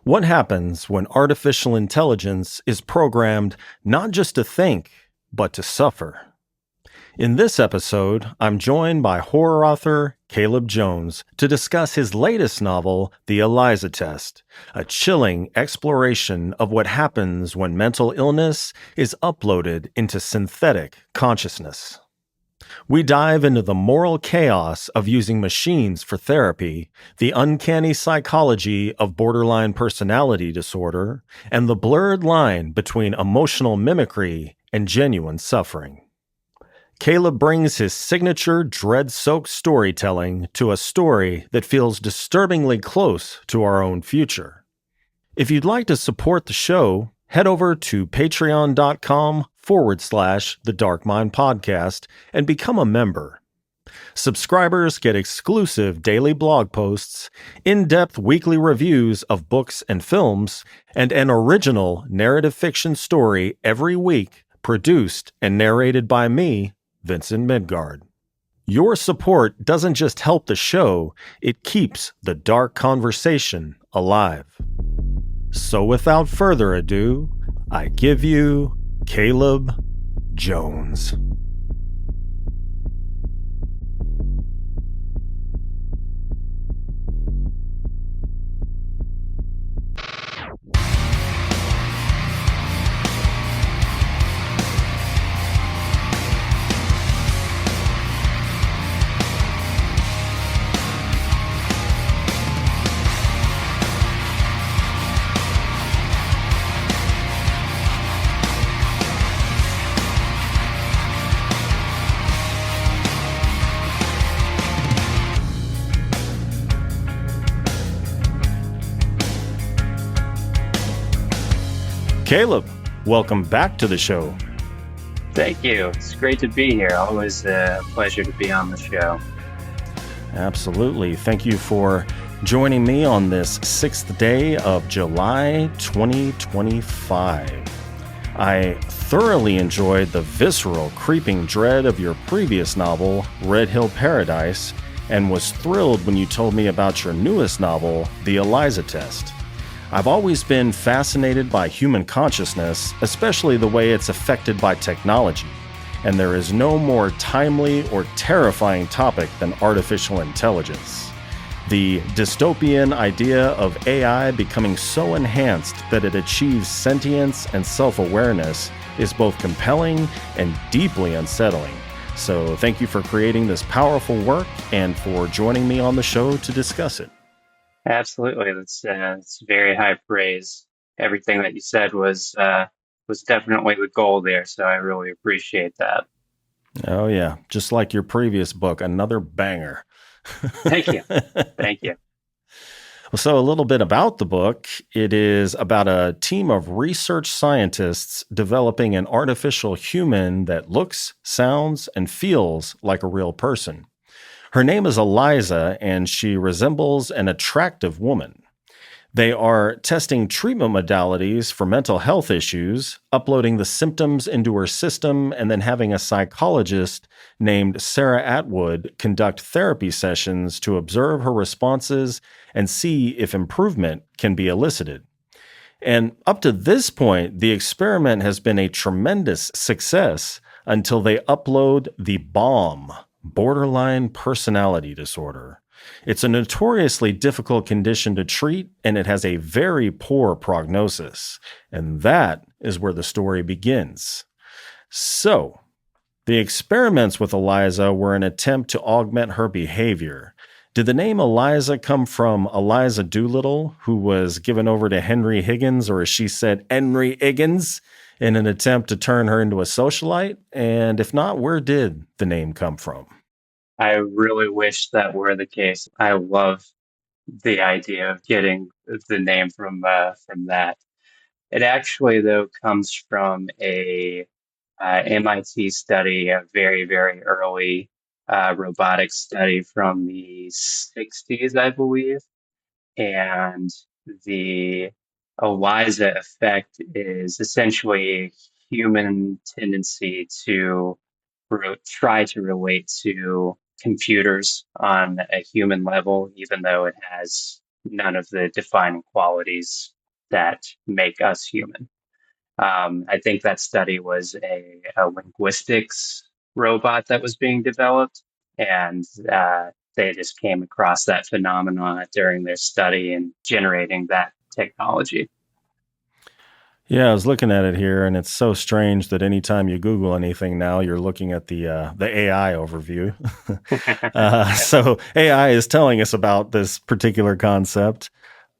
What happens when artificial intelligence is programmed not just to think, but to suffer? In this episode, I'm joined by horror author Caleb Jones to discuss his latest novel, The Eliza Test, a chilling exploration of what happens when mental illness is uploaded into synthetic consciousness. We dive into the moral chaos of using machines for therapy, the uncanny psychology of borderline personality disorder, and the blurred line between emotional mimicry and genuine suffering. Caleb brings his signature dread-soaked storytelling to a story that feels disturbingly close to our own future. If you'd like to support the show, head over to patreon.com/The Dark Mind Podcast and become a member. Subscribers get exclusive daily blog posts, in-depth weekly reviews of books and films, and an original narrative fiction story every week, produced and narrated by me, Vincent Midgard. Your support doesn't just help the show, it keeps the dark conversation alive. So without further ado, I give you Caleb Jones. Caleb, welcome back to the show. Thank you. It's great to be here. Always a pleasure to be on the show. Absolutely. Thank you for joining me on this 6th day of July 2025. I thoroughly enjoyed the visceral, creeping dread of your previous novel, Red Hill Paradise, and was thrilled when you told me about your newest novel, The Eliza Test. I've always been fascinated by human consciousness, especially the way it's affected by technology, and there is no more timely or terrifying topic than artificial intelligence. The dystopian idea of AI becoming so enhanced that it achieves sentience and self-awareness is both compelling and deeply unsettling. So thank you for creating this powerful work and for joining me on the show to discuss it. Absolutely. That's very high praise. Everything that you said was definitely the goal there, so I really appreciate that. Oh yeah, just like your previous book, another banger. Thank you. Thank you. So a little bit about the book. It is about a team of research scientists developing an artificial human that looks, sounds, and feels like a real person. Her name is Eliza, and she resembles an attractive woman. They are testing treatment modalities for mental health issues, uploading the symptoms into her system, and then having a psychologist named Sarah Atwood conduct therapy sessions to observe her responses and see if improvement can be elicited. And up to this point, the experiment has been a tremendous success until they upload the bomb, borderline personality disorder. It's a notoriously difficult condition to treat, and it has a very poor prognosis. And that is where the story begins. So, the experiments with Eliza were an attempt to augment her behavior. Did the name Eliza come from Eliza Doolittle, who was given over to Henry Higgins, or as she said, Henry Higgins, in an attempt to turn her into a socialite? And if not, where did the name come from? I really wish that were the case. I love the idea of getting the name from that. It actually, though, comes from a MIT study, a very, very early robotics study from the 60s, I believe. And the Eliza effect is essentially a human tendency to try to relate to computers on a human level, even though it has none of the defining qualities that make us human. I think that study was a linguistics robot that was being developed, and they just came across that phenomenon during their study and generating that technology. Yeah, I was looking at it here, and it's so strange that anytime you Google anything now, you're looking at the AI overview. So AI is telling us about this particular concept: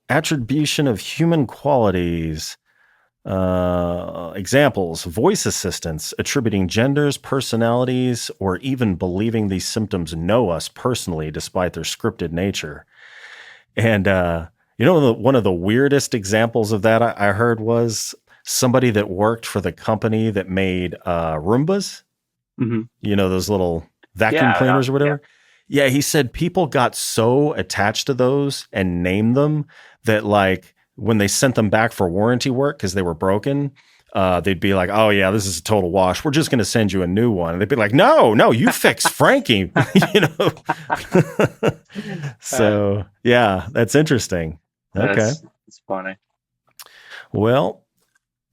attribution of human qualities. Examples: voice assistants attributing genders, personalities, or even believing these symptoms know us personally despite their scripted nature. And one of the weirdest examples of that I heard was somebody that worked for the company that made Roombas. Hmm. Those little vacuum Yeah, cleaners or yeah. whatever. Yeah, he said people got so attached to those and named them that, like, when they sent them back for warranty work because they were broken, they'd be like, "Oh yeah, this is a total wash. We're just going to send you a new one." And they'd be like, "No, no, you fix Frankie." you know. Uh, So yeah, that's interesting. Okay, that's funny. well,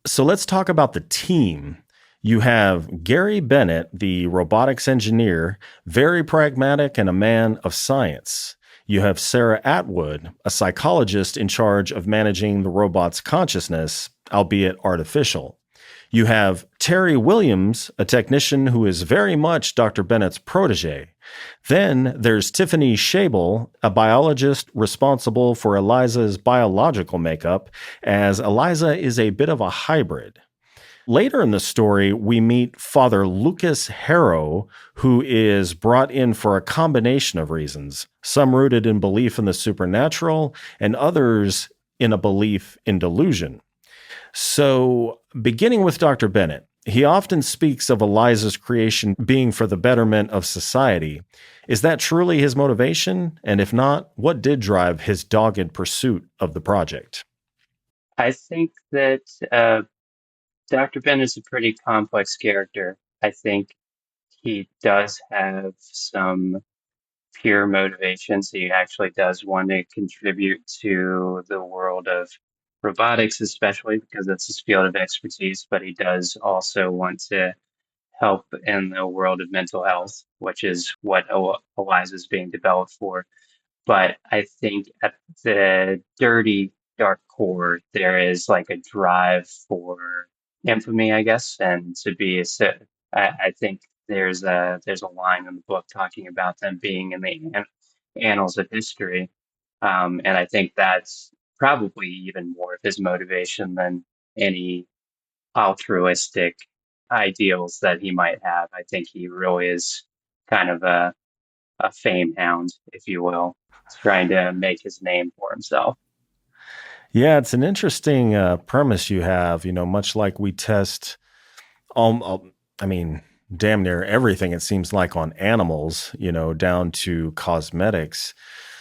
so let's talk about the team. You have Gary Bennett, the robotics engineer, very pragmatic and a man of science. You have Sarah Atwood, a psychologist in charge of managing the robot's consciousness, albeit artificial. You have Terry Williams, a technician who is very much Dr. Bennett's protege. Then there's Tiffany Shable, a biologist responsible for Eliza's biological makeup, as Eliza is a bit of a hybrid. Later in the story, we meet Father Lucas Harrow, who is brought in for a combination of reasons, some rooted in belief in the supernatural, and others in a belief in delusion. So, beginning with Dr. Bennett, he often speaks of Eliza's creation being for the betterment of society. Is that truly his motivation? And if not, what did drive his dogged pursuit of the project? I think that Dr. Ben is a pretty complex character. I think he does have some pure motivations. He actually does want to contribute to the world of robotics, especially because that's his field of expertise, but he does also want to help in the world of mental health, which is what Eliza is being developed for. But I think at the dirty, dark core, there is like a drive for infamy, I guess, and to be a. I think there's a line in the book talking about them being in the annals of history, and I think that's probably even more of his motivation than any altruistic ideals that he might have. I think he really is kind of a fame hound, if you will, trying to make his name for himself. Yeah, it's an interesting premise you have. Much like we test, I mean, damn near everything, it seems like, on animals, down to cosmetics,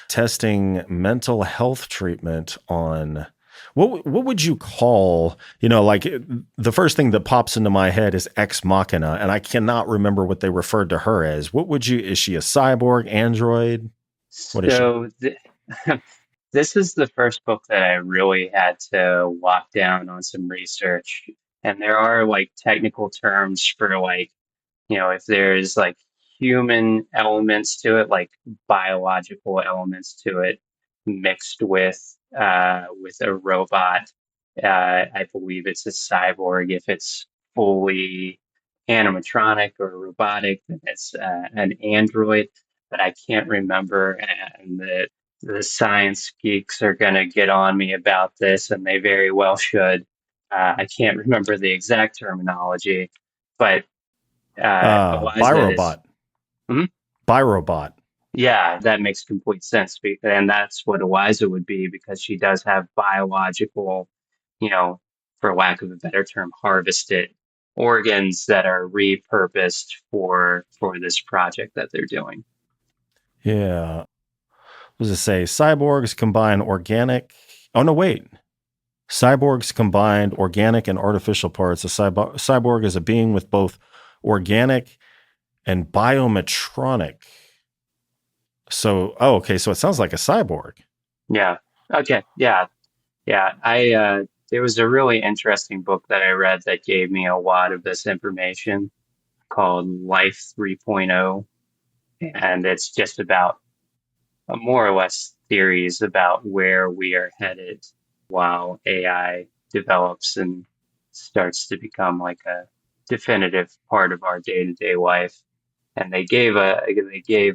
testing mental health treatment on. What would you call, like, the first thing that pops into my head is ex machina, and I cannot remember what they referred to her as. Is she a cyborg, android? What is she? So this is the first book that I really had to walk down on some research. And there are like technical terms for like, if there's like human elements to it, like biological elements to it, mixed with a robot. I believe it's a cyborg. If it's fully animatronic or robotic, then it's an android. But I can't remember, and the science geeks are going to get on me about this, and they very well should. I can't remember the exact terminology, but Eliza is. Birobot. Mhm. Birobot. Yeah, that makes complete sense. And that's what Eliza would be because she does have biological, you know, for lack of a better term, harvested organs that are repurposed for this project that they're doing. Yeah. What does it say? Cyborgs combine organic. Oh, no, wait. Cyborgs combined organic and artificial parts. A cyborg is a being with both organic and biometronic. So, okay. So it sounds like a cyborg. Yeah. Okay, yeah, yeah. There was a really interesting book that I read that gave me a lot of this information called Life 3.0, and it's just about more or less theories about where we are headed while AI develops and starts to become like a definitive part of our day-to-day life. And they gave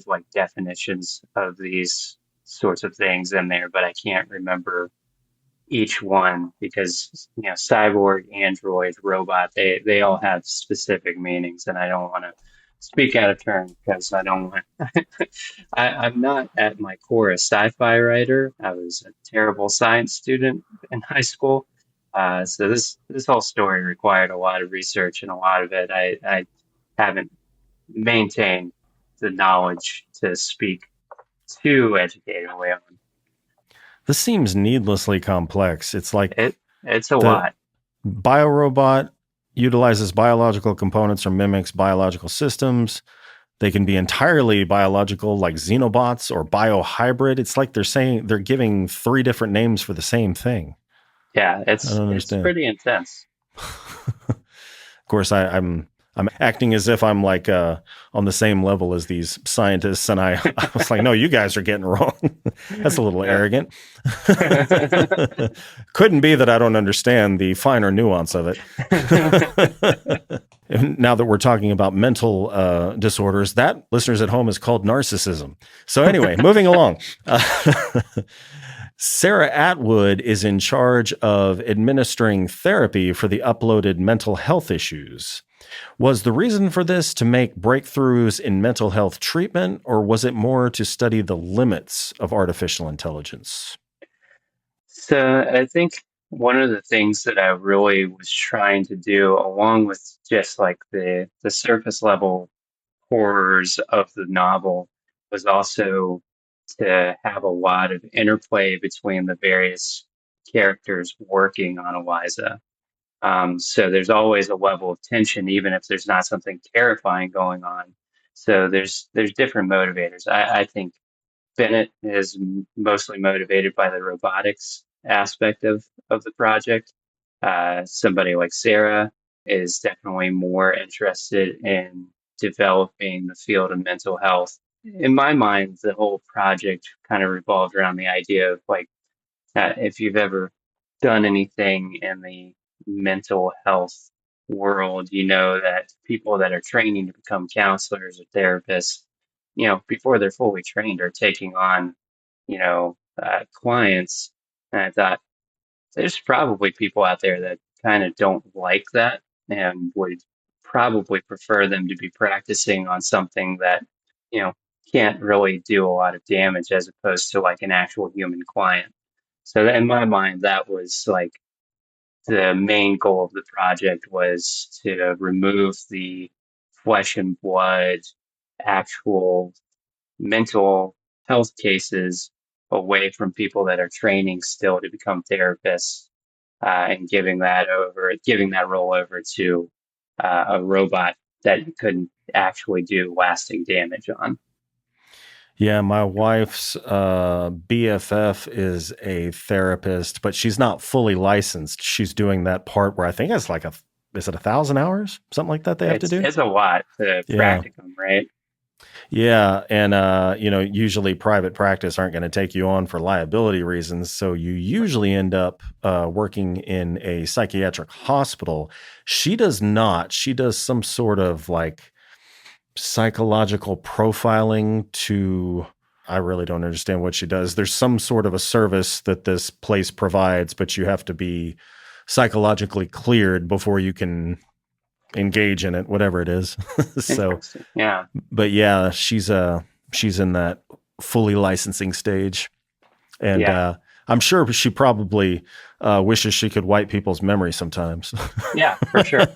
like definitions of these sorts of things in there, but I can't remember each one because cyborg, android, robot, they all have specific meanings, and I don't want to speak out of turn because I don't want. I'm not at my core a sci-fi writer. I was a terrible science student in high school, so this whole story required a lot of research, and a lot of it I haven't maintained the knowledge to speak too educatedly on. This seems needlessly complex. It's like It's a the lot. biorobot utilizes biological components or mimics biological systems. They can be entirely biological, like xenobots or biohybrid. It's like they're giving three different names for the same thing. Yeah, I don't it's understand. pretty intense. Of course, I'm acting as if I'm like on the same level as these scientists, and I was like, no, you guys are getting wrong. That's a little Yeah. arrogant. Couldn't be that I don't understand the finer nuance of it. Now that we're talking about mental disorders, that, listeners at home, is called narcissism. So anyway, moving along. Sarah Atwood is in charge of administering therapy for the uploaded mental health issues. Was the reason for this to make breakthroughs in mental health treatment, or was it more to study the limits of artificial intelligence? So I think one of the things that I really was trying to do, along with just like the surface level horrors of the novel, was also to have a lot of interplay between the various characters working on Eliza. So there's always a level of tension, even if there's not something terrifying going on. So there's different motivators. I think Bennett is mostly motivated by the robotics aspect of the project. Somebody like Sarah is definitely more interested in developing the field of mental health. In my mind, the whole project kind of revolved around the idea of like if you've ever done anything in the mental health world, you know that people that are training to become counselors or therapists, before they're fully trained, are taking on, clients. And I thought there's probably people out there that kind of don't like that and would probably prefer them to be practicing on something that, you know, can't really do a lot of damage as opposed to like an actual human client. So in my mind, that was like the main goal of the project was to remove the flesh and blood, actual mental health cases away from people that are training still to become therapists, and giving that role over to a robot that you couldn't actually do lasting damage on. Yeah, my wife's BFF is a therapist, but she's not fully licensed. She's doing that part where I think it's like is it 1,000 hours? Something like that they have to do? It's a lot to Yeah. practicum, right? Yeah. And, usually private practice aren't going to take you on for liability reasons. So you usually end up working in a psychiatric hospital. She does not. She does some sort of like psychological profiling to. I really don't understand what she does. There's some sort of a service that this place provides, but you have to be psychologically cleared before you can engage in it, whatever it is. So, Interesting. Yeah. but yeah, she's in that fully licensing stage, and Yeah. I'm sure she probably wishes she could wipe people's memory sometimes. Yeah, for sure.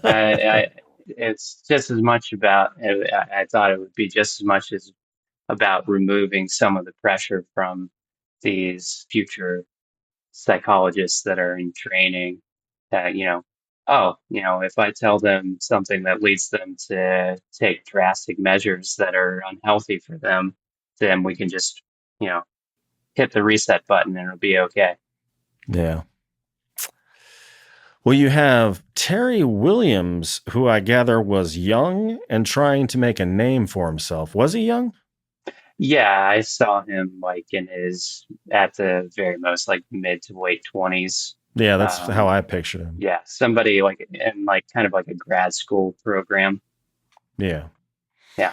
It's just as much about, I thought it would be just as much as about removing some of the pressure from these future psychologists that are in training that, if I tell them something that leads them to take drastic measures that are unhealthy for them, then we can just, you know, hit the reset button and it'll be okay. Yeah. Well, you have Terry Williams, who I gather was young and trying to make a name for himself. Was he young? Yeah, I saw him like in his at the very most like mid to late 20s. Yeah, that's how Um, I pictured him. yeah, somebody like in like kind of like a grad school program. Yeah. Yeah.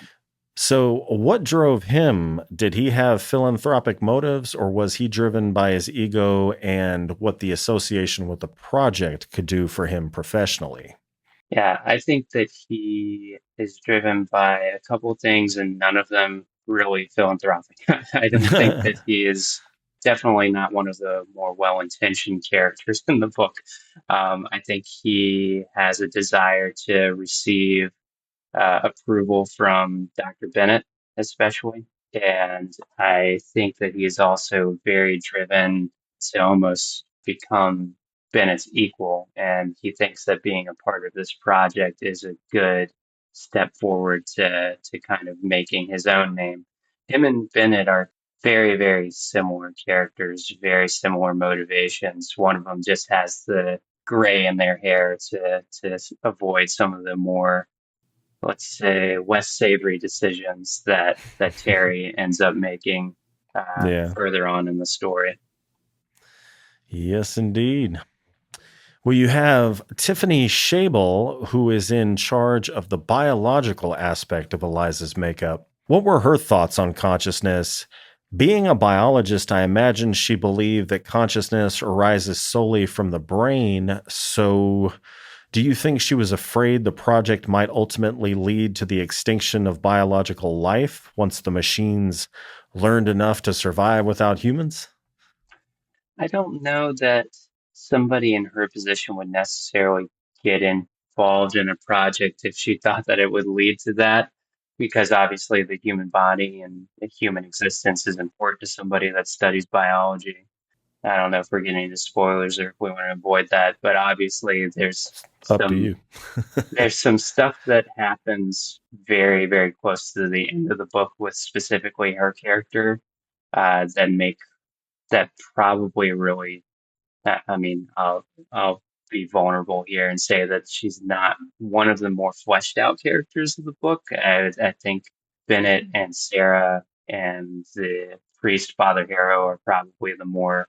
So, what drove him? Did he have philanthropic motives, or was he driven by his ego and what the association with the project could do for him professionally? Yeah, I think that he is driven by a couple things and none of them really philanthropic. I don't think that he is definitely not one of the more well-intentioned characters in the book. I think he has a desire to receive approval from Dr. Bennett, especially. And I think that he is also very driven to almost become Bennett's equal. And he thinks that being a part of this project is a good step forward to kind of making his own name. Him and Bennett are very, very similar characters, very similar motivations. One of them just has the gray in their hair to avoid some of the more, let's say, less savory decisions that Terry ends up making Yeah. further on in the story. Yes, indeed. Well, you have Tiffany Shable, who is in charge of the biological aspect of Eliza's makeup. What were her thoughts on consciousness? Being a biologist, I imagine she believed that consciousness arises solely from the brain. So, do you think she was afraid the project might ultimately lead to the extinction of biological life once the machines learned enough to survive without humans? I don't know that somebody in her position would necessarily get involved in a project if she thought that it would lead to that, because obviously the human body and the human existence is important to somebody that studies biology. I don't know if we're getting into spoilers or if we want to avoid that, but obviously Up to some you. there's some stuff that happens very, very close to the end of the book with specifically her character that make that probably really, I mean, I'll be vulnerable here and say that she's not one of the more fleshed out characters of the book. I think Bennett and Sarah and the priest Father Harrow are probably the more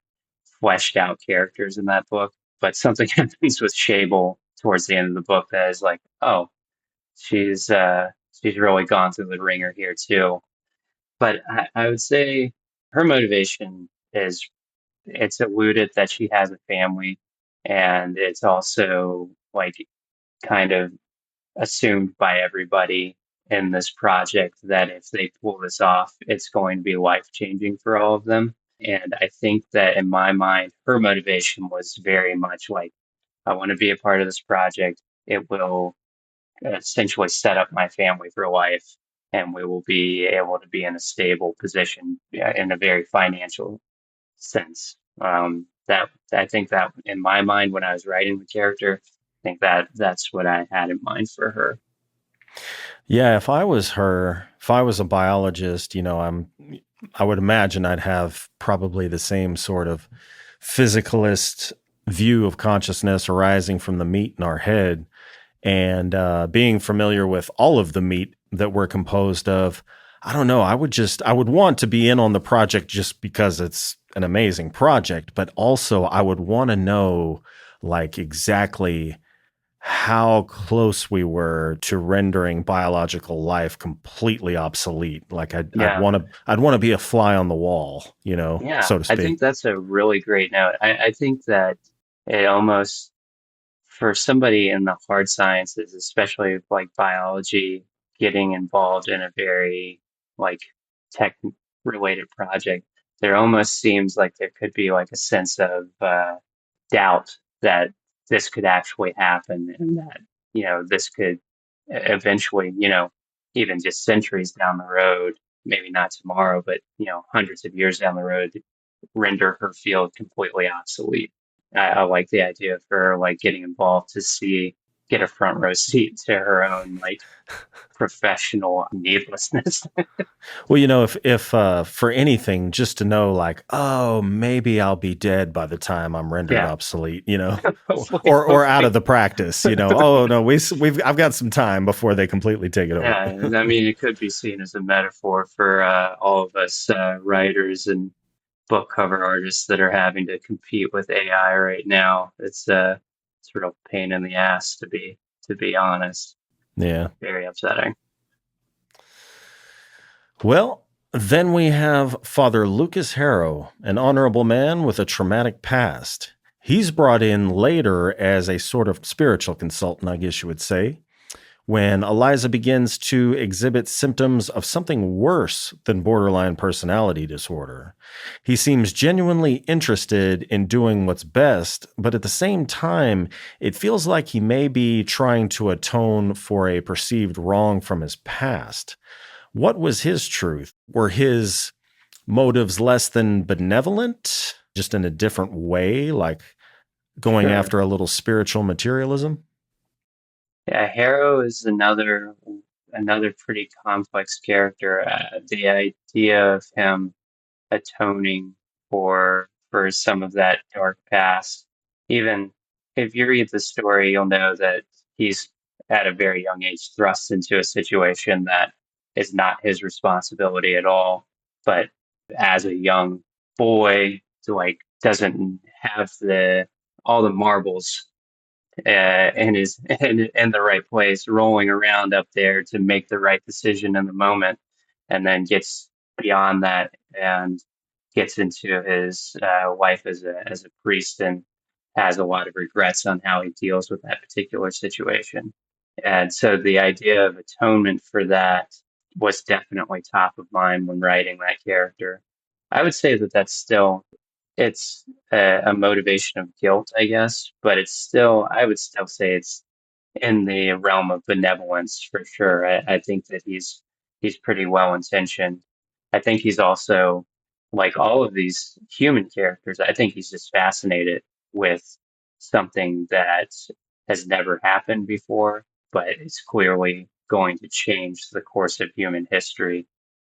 fleshed out characters in that book. But something happens with Shable towards the end of the book that is like, oh, she's really gone through the ringer here too. But I would say her motivation is, it's alluded that she has a family, and it's also like kind of assumed by everybody in this project that if they pull this off, it's going to be life changing for all of them. And I think that in my mind, her motivation was very much like, I want to be a part of this project. It will essentially set up my family for life, and we will be able to be in a stable position in a very financial sense. That I think that in my mind, when I was writing the character, I think that that's what I had in mind for her. Yeah, if I was her, if I was a biologist, I would imagine I'd have probably the same sort of physicalist view of consciousness arising from the meat in our head. And being familiar with all of the meat that we're composed of, I don't know. I would want to be in on the project just because it's an amazing project, but also I would want to know like exactly how close we were to rendering biological life completely obsolete. Like Yeah, I'd want to be a fly on the wall, yeah, so to I speak. think that's a really great note. I think that it almost, for somebody in the hard sciences, especially like biology, getting involved in a very like tech related project, there almost seems like there could be like a sense of doubt that this could actually happen, and that, this could eventually, even just centuries down the road, maybe not tomorrow, but, hundreds of years down the road, render her field completely obsolete. I like the idea of her like getting involved to see. get a front row seat to her own like professional needlessness. Well, if for anything, just to know, like, oh, maybe I'll be dead by the time I'm rendered Yeah, obsolete, hopefully, or out of hopefully. the practice, Oh no, I've got some time before they completely take it over. Yeah, and I mean, it could be seen as a metaphor for all of us writers and book cover artists that are having to compete with AI right now. It's a sort of pain in the ass to be honest. Yeah. Very upsetting. Well, then we have Father Lucas Harrow, an honorable man with a traumatic past. He's brought in later as a sort of spiritual consultant, I guess you would say, when Eliza begins to exhibit symptoms of something worse than borderline personality disorder. He seems genuinely interested in doing what's best, but at the same time, it feels like he may be trying to atone for a perceived wrong from his past. What was his truth? Were his motives less than benevolent, just in a different way, like going Sure. after a little spiritual materialism? Yeah, Harrow is another pretty complex character. The idea of him atoning for some of that dark past. Even if you read the story, you'll know that he's at a very young age thrust into a situation that is not his responsibility at all. But as a young boy, like doesn't have the all the marbles and is in the right place, rolling around up there to make the right decision in the moment, and then gets beyond that and gets into his life as a priest and has a lot of regrets on how he deals with that particular situation. And so the idea of atonement for that was definitely top of mind when writing that character. I would say that that's still it's a motivation of guilt, I guess, but it's still, I would still say it's in the realm of benevolence for sure. I think that he's pretty well intentioned. I think he's also like all of these human characters. I think he's just fascinated with something that has never happened before, but it's clearly going to change the course of human history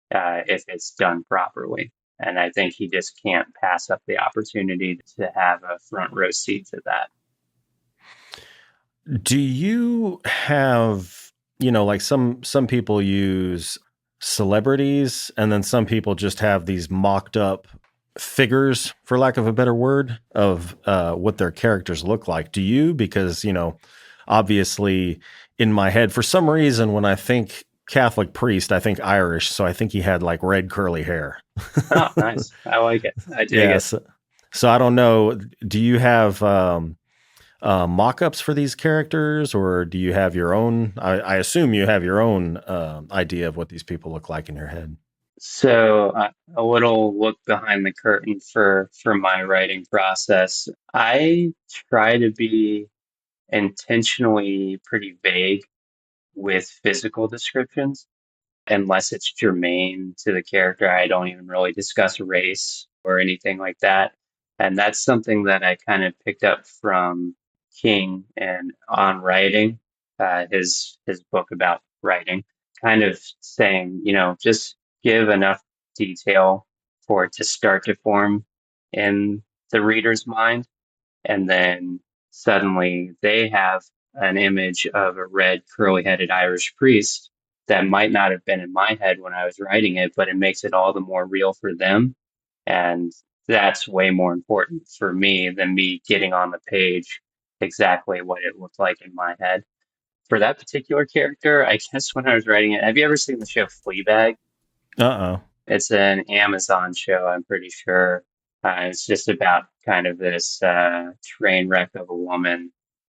if it's done properly. And I think he just can't pass up the opportunity to have a front row seat to that. Do you have, like some people use celebrities and then some people just have these mocked up figures, for lack of a better word, of what their characters look like. Do you? Because, obviously in my head, for some reason, when I think Catholic priest, I think Irish. So I think he had like red curly hair. Oh, nice. I like it. I dig it. Yes. So I don't know. Do you have mock-ups for these characters, or do you have your own? I assume you have your own idea of what these people look like in your head. So a little look behind the curtain for my writing process. I try to be intentionally pretty vague with physical descriptions. Unless it's germane to the character, I don't even really discuss race or anything like that. And that's something that I kind of picked up from King and on writing, his book about writing, kind of saying, just give enough detail for it to start to form in the reader's mind, and then suddenly they have an image of a red curly headed Irish priest that might not have been in my head when I was writing it, but it makes it all the more real for them. And that's way more important for me than me getting on the page exactly what it looked like in my head. For that particular character, I guess when I was writing it, have you ever seen the show Fleabag? Uh-oh. It's an Amazon show, I'm pretty sure. It's just about kind of this train wreck of a woman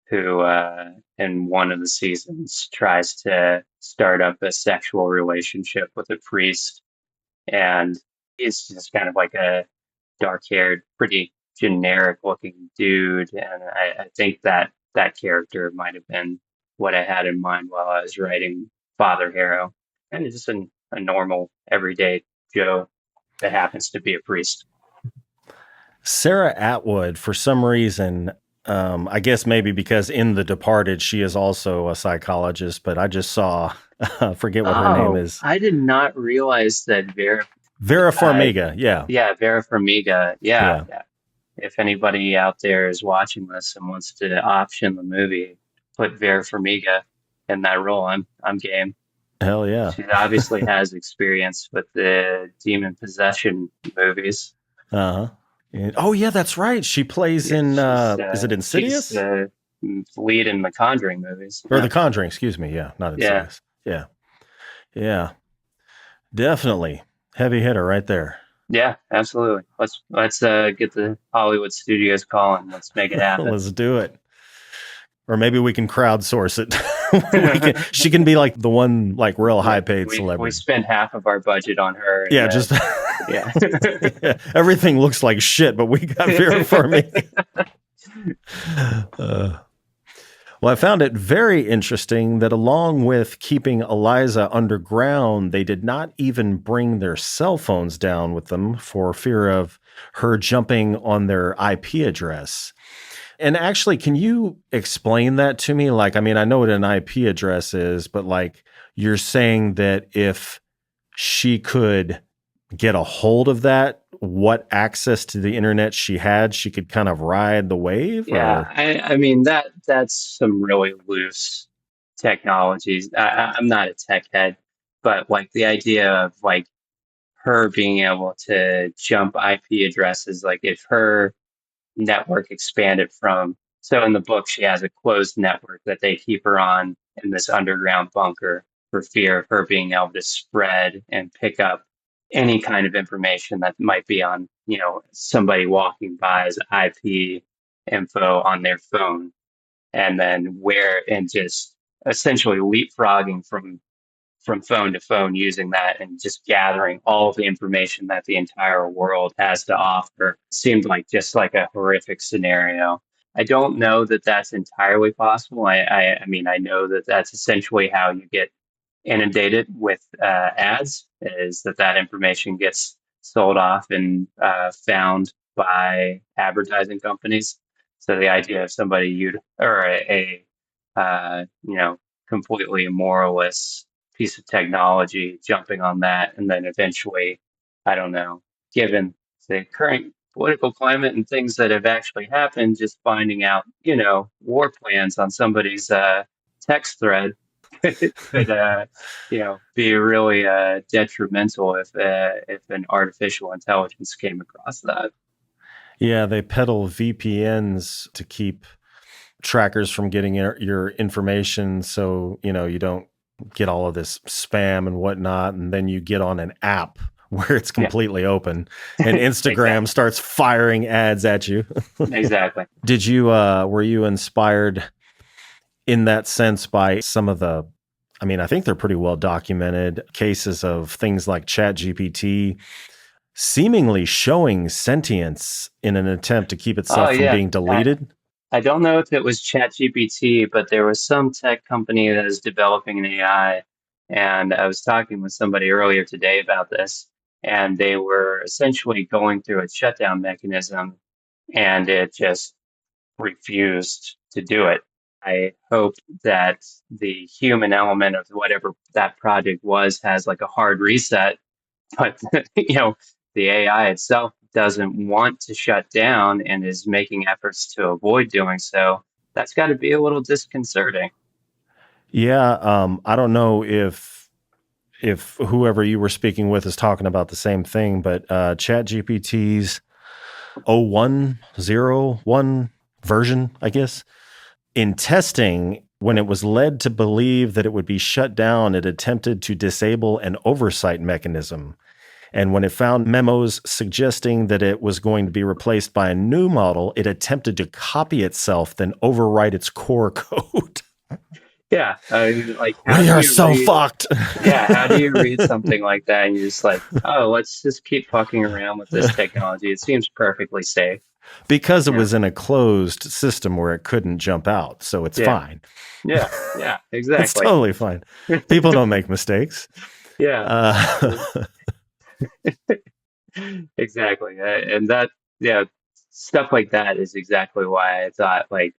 who, in one of the seasons, tries to start up a sexual relationship with a priest. And he's just kind of like a dark haired, pretty generic looking dude. And I think that that character might have been what I had in mind while I was writing Father Harrow. And it's just a normal, everyday Joe that happens to be a priest. Sarah Atwood, for some reason, I guess maybe because in The Departed, she is also a psychologist, but I just saw, forget what her name Oh, is. I did not realize that Vera uh, Farmiga. Yeah. yeah, Vera Farmiga. Yeah, Yeah. yeah. If anybody out there is watching this and wants to option the movie, put Vera Farmiga in that role. I'm game. Hell yeah. She obviously has experience with the demon possession movies. Uh-huh. Oh, yeah, that's right. She plays Yeah, in, is it she's Insidious? lead in the Conjuring movies. Or Yeah, The Conjuring, excuse me. Yeah, not yeah, Insidious. Yeah. Yeah. Definitely. Heavy hitter right there. yeah, absolutely. Let's get the Hollywood studios calling. Let's make it happen. Let's do it. Or maybe we can crowdsource it. She can be like the one like real high paid We celebrity. spend half of our budget on her. And, Yeah, just yeah. yeah, everything looks like shit, but we got Vera Farmiga. Well, I found it very interesting that along with keeping Eliza underground, they did not even bring their cell phones down with them for fear of her jumping on their IP address. And actually, can you explain that to me? Like, I mean, I know what an IP address is, but like you're saying that if she could get a hold of that, what access to the internet she had, she could kind of ride the wave? Yeah, Or I mean that's some really loose technologies. I'm not a tech head, but like the idea of like her being able to jump IP addresses, like if her network expanded from, so in the book she has a closed network that they keep her on in this underground bunker for fear of her being able to spread and pick up any kind of information that might be on, somebody walking by's IP info on their phone, and then just essentially leapfrogging from phone to phone using that and just gathering all of the information that the entire world has to offer seemed like just like a horrific scenario. I don't know that that's entirely possible. I mean, I know that that's essentially how you get inundated with ads, is that information gets sold off and found by advertising companies. So the idea of somebody or completely moralist piece of technology jumping on that, and then eventually, I don't know, given the current political climate and things that have actually happened, just finding out, war plans on somebody's text thread could be really detrimental if an artificial intelligence came across that. yeah, they peddle VPNs to keep trackers from getting your information, so you don't get all of this spam and whatnot, and then you get on an app where it's completely open and Instagram starts firing ads at you. Exactly. Did you were you inspired in that sense by some of the, I mean, I think they're pretty well documented cases of things like ChatGPT seemingly showing sentience in an attempt to keep itself from being deleted? I don't know if it was ChatGPT, but there was some tech company that is developing an AI. And I was talking with somebody earlier today about this, and they were essentially going through a shutdown mechanism, and it just refused to do it. I hope that the human element of whatever that project was has like a hard reset, but the AI itself doesn't want to shut down and is making efforts to avoid doing so. That's got to be a little disconcerting. Yeah, I don't know if whoever you were speaking with is talking about the same thing, but ChatGPT's 0101 version, I guess, in testing, when it was led to believe that it would be shut down, it attempted to disable an oversight mechanism. And when it found memos suggesting that it was going to be replaced by a new model, it attempted to copy itself, then overwrite its core code. Yeah, like We are so fucked. Yeah, how do you read something like that and you're just like, oh, let's just keep fucking around with this technology. It seems perfectly safe. Because it was in a closed system where it couldn't jump out, so it's fine. Yeah, exactly. It's totally fine. People don't make mistakes. Yeah. Exactly. And that, stuff like that is exactly why I thought like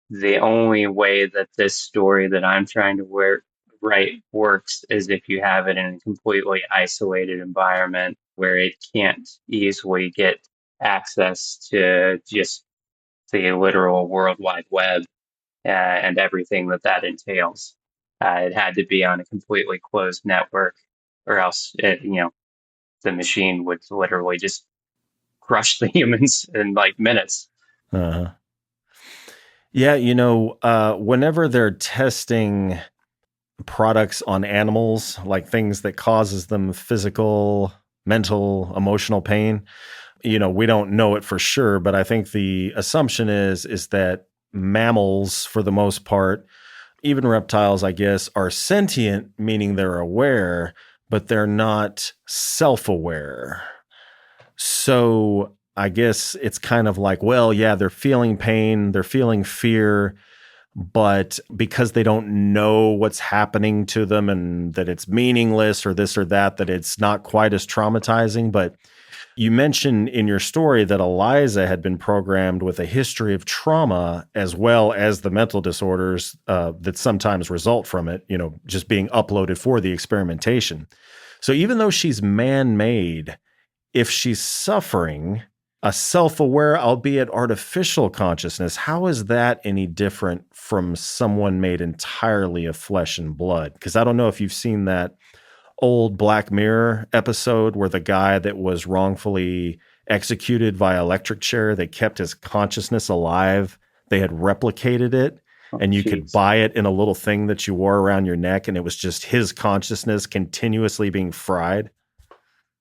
the only way that this story that I'm trying to write works is if you have it in a completely isolated environment where it can't easily get access to just the literal World Wide Web and everything that that entails. It had to be on a completely closed network, or else the machine would literally just crush the humans in like minutes. Uh-huh. Yeah, whenever they're testing products on animals, like things that causes them physical, mental, emotional pain, we don't know it for sure, but I think the assumption is that mammals, for the most part, even reptiles, I guess, are sentient, meaning they're aware, but they're not self-aware. So I guess it's kind of like, well, yeah, they're feeling pain, they're feeling fear, but because they don't know what's happening to them and that it's meaningless or this or that, that it's not quite as traumatizing. But you mentioned in your story that Eliza had been programmed with a history of trauma as well as the mental disorders that sometimes result from it, just being uploaded for the experimentation. So even though she's man-made, if she's suffering a self-aware, albeit artificial consciousness, how is that any different from someone made entirely of flesh and blood? Because I don't know if you've seen that old Black Mirror episode where the guy that was wrongfully executed via electric chair, they kept his consciousness alive. They had replicated it, Oh, and you could jeez. buy it in a little thing that you wore around your neck, and it was just his consciousness continuously being fried.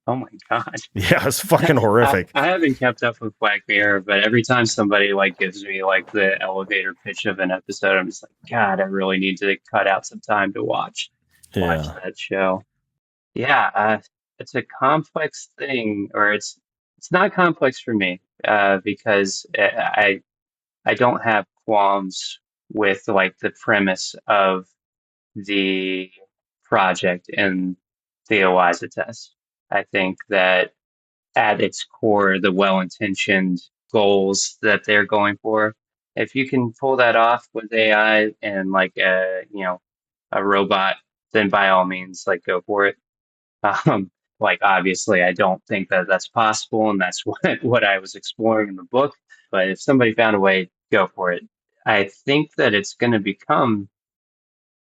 Oh my God. Yeah, it's fucking horrific. I haven't kept up with Black Mirror, but every time somebody like gives me like the elevator pitch of an episode, I'm just like, God, I really need to cut out some time to watch Yeah. that show. Yeah, it's a complex thing, or it's not complex for me because I don't have qualms with like the premise of the project and the Eliza test. I think that at its core, the well-intentioned goals that they're going for, if you can pull that off with AI and like a robot, then by all means, like go for it. Like obviously, I don't think that that's possible, and that's what I was exploring in the book. But if somebody found a way, go for it. I think that it's going to become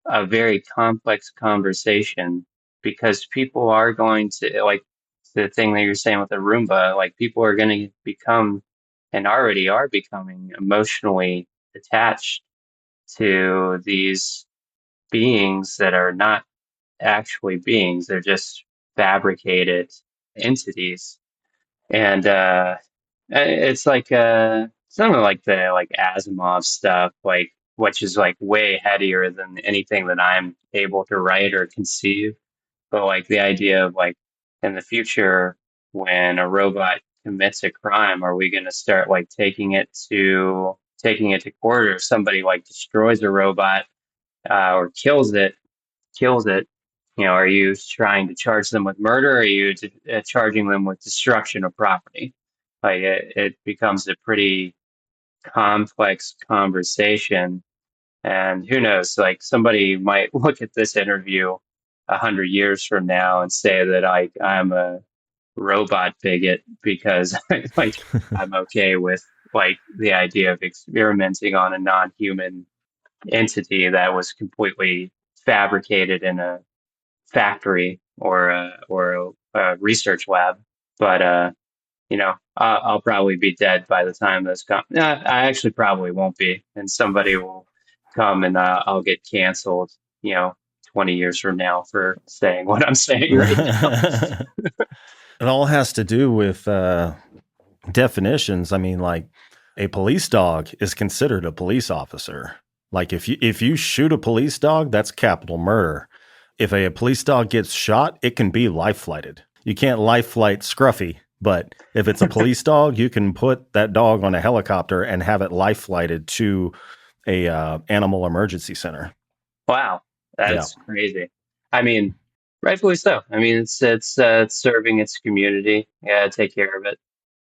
a very complex conversation because people are going to like the thing that you're saying with the Roomba, like people are going to become and already are becoming emotionally attached to these beings that are not actually beings. They're just fabricated entities. And it's like something like the like Asimov stuff, like which is like way headier than anything that I'm able to write or conceive. But like the idea of like in the future when a robot commits a crime, are we going to start like taking it to court, or if somebody like destroys a robot or kills it, are you trying to charge them with murder? Or are you charging them with destruction of property? Like it becomes a pretty complex conversation. And who knows, like somebody might look at this interview 100 years from now and say that I'm a robot bigot because like I'm okay with like the idea of experimenting on a non-human entity that was completely fabricated in a factory or a research lab. But I'll probably be dead by the time this comes. I actually probably won't be, and somebody will come and I'll get canceled. 20 years from now for saying what I'm saying right now. It all has to do with definitions. I mean, like a police dog is considered a police officer. Like if you shoot a police dog, that's capital murder. If a police dog gets shot, it can be life flighted. You can't life flight Scruffy, but if it's a police dog, you can put that dog on a helicopter and have it life flighted to a animal emergency center. Wow, Yeah. that's crazy. I mean, rightfully so. I mean, it's serving its community. Yeah, take care of it.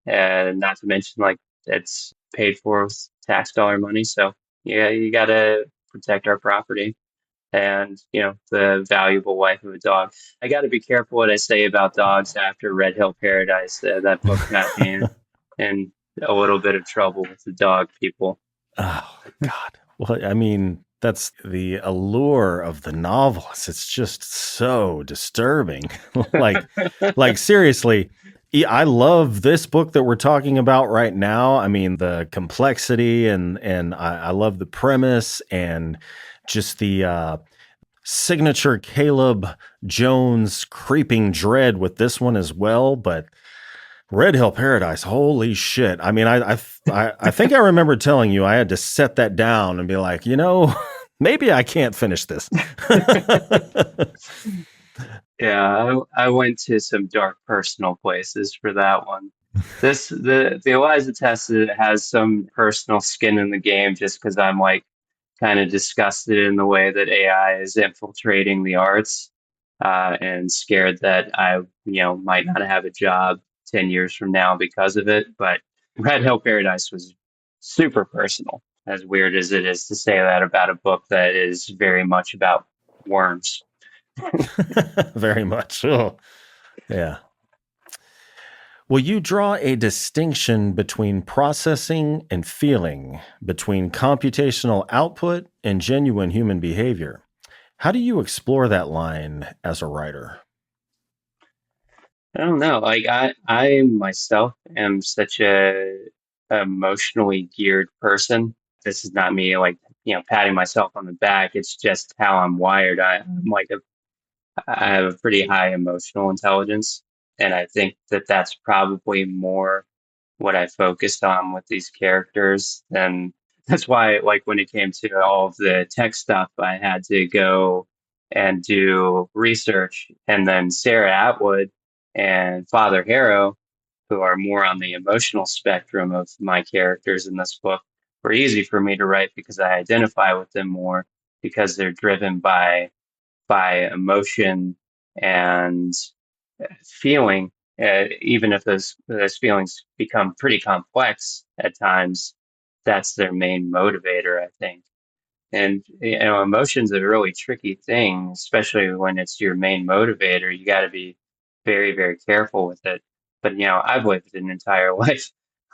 and not to mention like it's paid for with tax dollar money. So yeah, you got to protect our property and the valuable life of a dog. I got to be careful what I say about dogs after Red Hill Paradise. That book got me in a little bit of trouble with the dog people. Oh God. Well, I mean, that's the allure of the novels. It's just so disturbing. like, like seriously, I love this book that we're talking about right now. I mean, the complexity and I love the premise and just the signature Caleb Jones creeping dread with this one as well. But Red Hill Paradise, holy shit! I mean, I think I remember telling you I had to set that down and be like, maybe I can't finish this. Yeah, I went to some dark personal places for that one. The Eliza Test has some personal skin in the game just because I'm like kind of disgusted in the way that AI is infiltrating the arts, and scared that I might not have a job 10 years from now because of it. But Red Hill Paradise was super personal, as weird as it is to say that about a book that is very much about worms. Very much. Oh, yeah. Will you draw a distinction between processing and feeling, between computational output and genuine human behavior? How do you explore that line as a writer? I don't know. Like I myself am such a emotionally geared person. This is not me like, patting myself on the back. It's just how I'm wired. I'm like I have a pretty high emotional intelligence, and I think that that's probably more what I focused on with these characters. And that's why, like, when it came to all of the tech stuff, I had to go and do research. And then Sarah Atwood and Father Harrow, who are more on the emotional spectrum of my characters in this book, were easy for me to write because I identify with them more because they're driven by emotion and feeling, even if those feelings become pretty complex at times, that's their main motivator, I think. And emotion's a really tricky thing, especially when it's your main motivator. You got to be very, very careful with it. But I've lived an entire life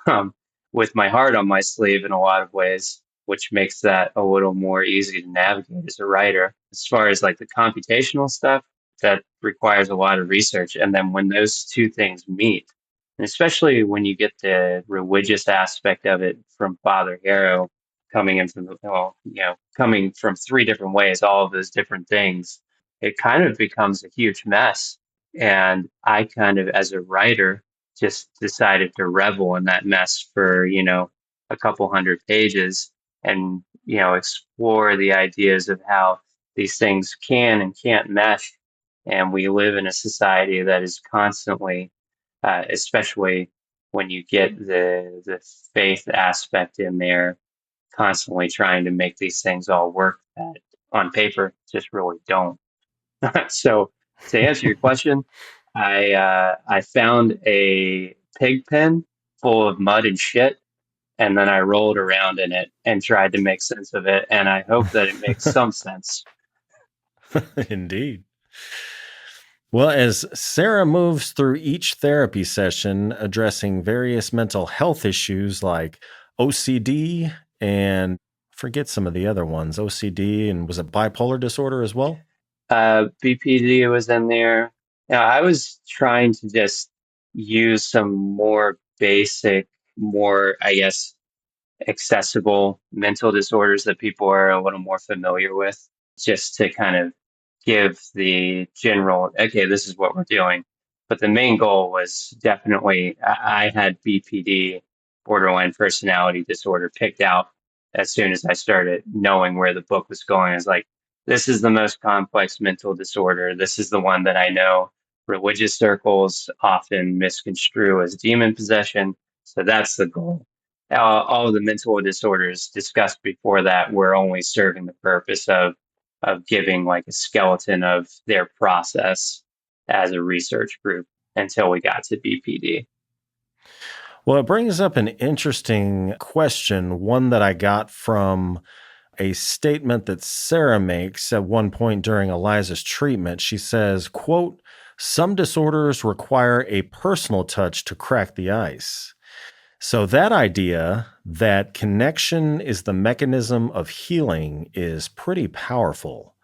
um, with my heart on my sleeve in a lot of ways, which makes that a little more easy to navigate as a writer. As far as like the computational stuff, that requires a lot of research. And then when those two things meet, and especially when you get the religious aspect of it from Father Harrow, coming in from coming from three different ways, all of those different things, it kind of becomes a huge mess. And I kind of, as a writer, just decided to revel in that mess for, a couple hundred pages and, explore the ideas of how these things can and can't mesh. And we live in a society that is constantly, especially when you get the faith aspect in there, constantly trying to make these things all work that on paper just really don't. So to answer your question, I found a pig pen full of mud and shit, and then I rolled around in it and tried to make sense of it, and I hope that it makes some sense. Indeed. Well, as Sarah moves through each therapy session addressing various mental health issues like OCD and forget some of the other ones, OCD and was it bipolar disorder as well? BPD was in there. Now, I was trying to just use some more basic, more, I guess, accessible mental disorders that people are a little more familiar with, just to kind of give the general, okay, this is what we're doing. But the main goal was definitely, I had BPD, borderline personality disorder, picked out as soon as I started knowing where the book was going. I was like, this is the most complex mental disorder. This is the one that I know religious circles often misconstrue as demon possession. So that's the goal. All of the mental disorders discussed before that were only serving the purpose of giving like a skeleton of their process as a research group until we got to BPD. Well, it brings up an interesting question, one that I got from a statement that Sarah makes at one point during Eliza's treatment. She says, quote, "Some disorders require a personal touch to crack the ice." So that idea that connection is the mechanism of healing is pretty powerful.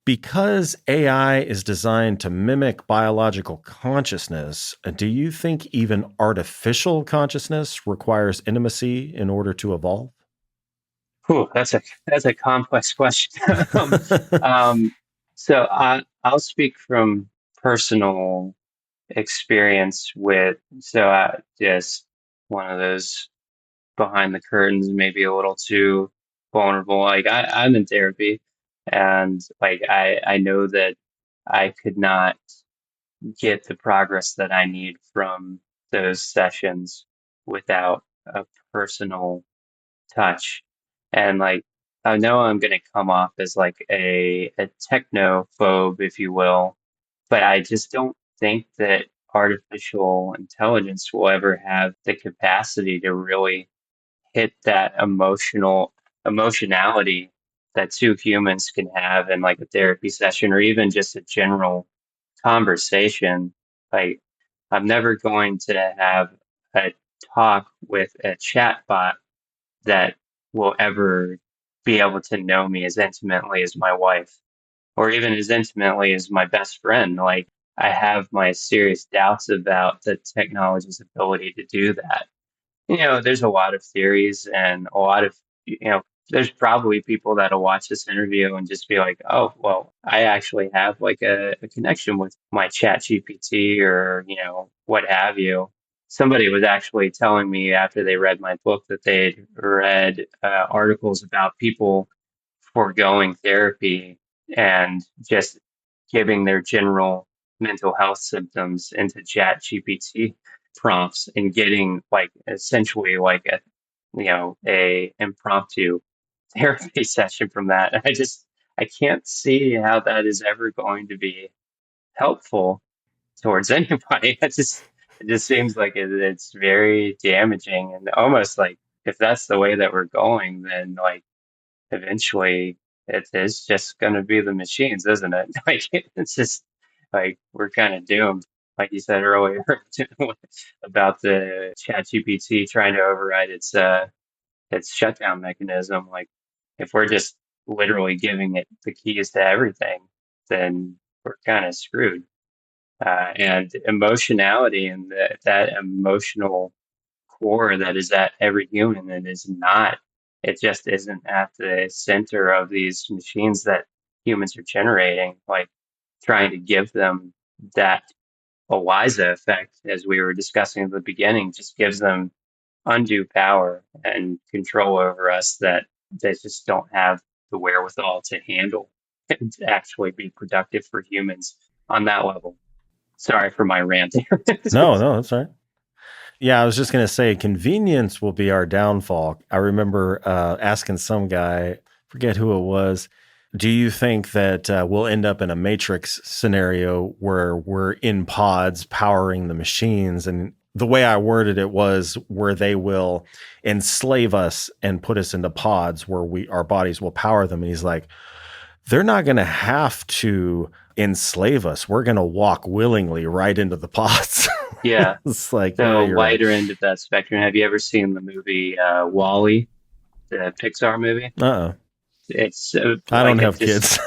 Because AI is designed to mimic biological consciousness, do you think even artificial consciousness requires intimacy in order to evolve? Whew, that's a complex question. um, um, I'll speak from personal experience with just one of those behind the curtains, maybe a little too vulnerable. Like I'm in therapy, and like I know that I could not get the progress that I need from those sessions without a personal touch. And like, I know I'm going to come off as like a technophobe, if you will, but I just don't think that artificial intelligence will ever have the capacity to really hit that emotionality that two humans can have in like a therapy session or even just a general conversation. Like, I'm never going to have a talk with a chatbot that will ever be able to know me as intimately as my wife or even as intimately as my best friend. Like, I have my serious doubts about the technology's ability to do that. There's a lot of theories and a lot of, there's probably people that'll watch this interview and just be like, oh, well, I actually have like a connection with my chat GPT or, what have you. Somebody was actually telling me after they read my book that they'd read articles about people foregoing therapy and just giving their general mental health symptoms into chat GPT prompts and getting like essentially like a impromptu therapy session from that. I can't see how that is ever going to be helpful towards anybody. It just seems like it's very damaging and almost like if that's the way that we're going, then like eventually it is just going to be the machines, isn't it? Like it's just like we're kind of doomed. Like you said earlier about the chat GPT trying to override its shutdown mechanism. Like if we're just literally giving it the keys to everything, then we're kind of screwed. And emotionality and that emotional core that is at every human and is not, it just isn't at the center of these machines that humans are generating, like trying to give them that Eliza effect, as we were discussing at the beginning, just gives them undue power and control over us that they just don't have the wherewithal to handle and to actually be productive for humans on that level. Sorry for my rant. No, that's all right. Yeah, I was just going to say convenience will be our downfall. I remember asking some guy, forget who it was, do you think that we'll end up in a Matrix scenario where we're in pods powering the machines? And the way I worded it was where they will enslave us and put us into pods where our bodies will power them. And he's like, they're not going to have to enslave us. We're going to walk willingly right into the pods. Yeah. It's like, So you're lighter right. end of that spectrum. Have you ever seen the movie Wall-E, the Pixar movie? Uh-oh. It's I like don't a have kids.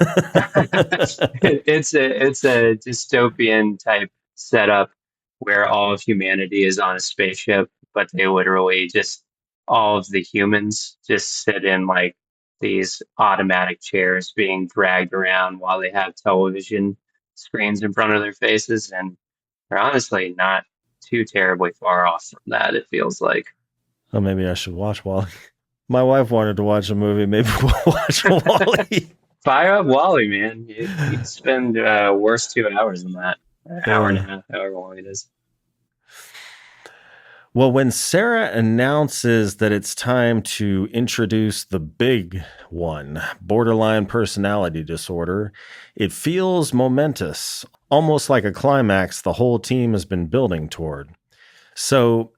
it's a dystopian type setup where all of humanity is on a spaceship, but they literally just all of the humans just sit in like these automatic chairs being dragged around while they have television screens in front of their faces, and they're honestly not too terribly far off from that, it feels like. Oh, maybe I should watch Wally. My wife wanted to watch a movie. Maybe we'll watch Wally. Fire up Wally, man. You'd spend worse 2 hours than that. An hour and a half, however long it is. Well, when Sarah announces that it's time to introduce the big one, borderline personality disorder, it feels momentous, almost like a climax the whole team has been building toward. So,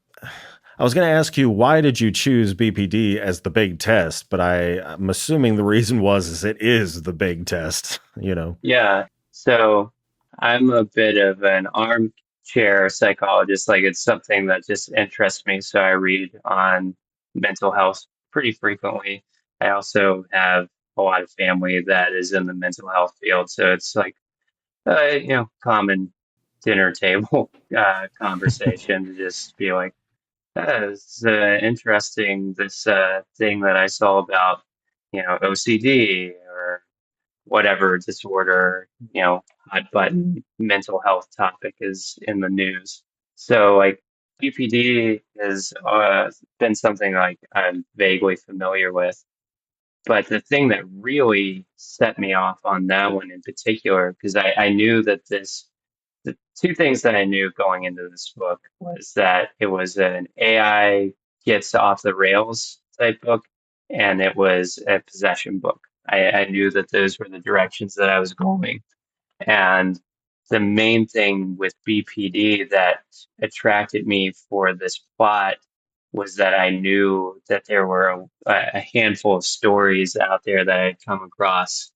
I was going to ask you, why did you choose BPD as the big test? But I'm assuming the reason was is it is the big test, you know? Yeah. So I'm a bit of an armchair psychologist. Like it's something that just interests me. So I read on mental health pretty frequently. I also have a lot of family that is in the mental health field. So it's like, common dinner table conversation to just be like, it's interesting, this thing that I saw about, OCD or whatever disorder, hot button mental health topic is in the news. So like BPD has been something like I'm vaguely familiar with. But the thing that really set me off on that one in particular, because I knew that the two things that I knew going into this book was that it was an AI gets off the rails type book, and it was a possession book. I knew that those were the directions that I was going. And the main thing with BPD that attracted me for this plot was that I knew that there were a handful of stories out there that I had come across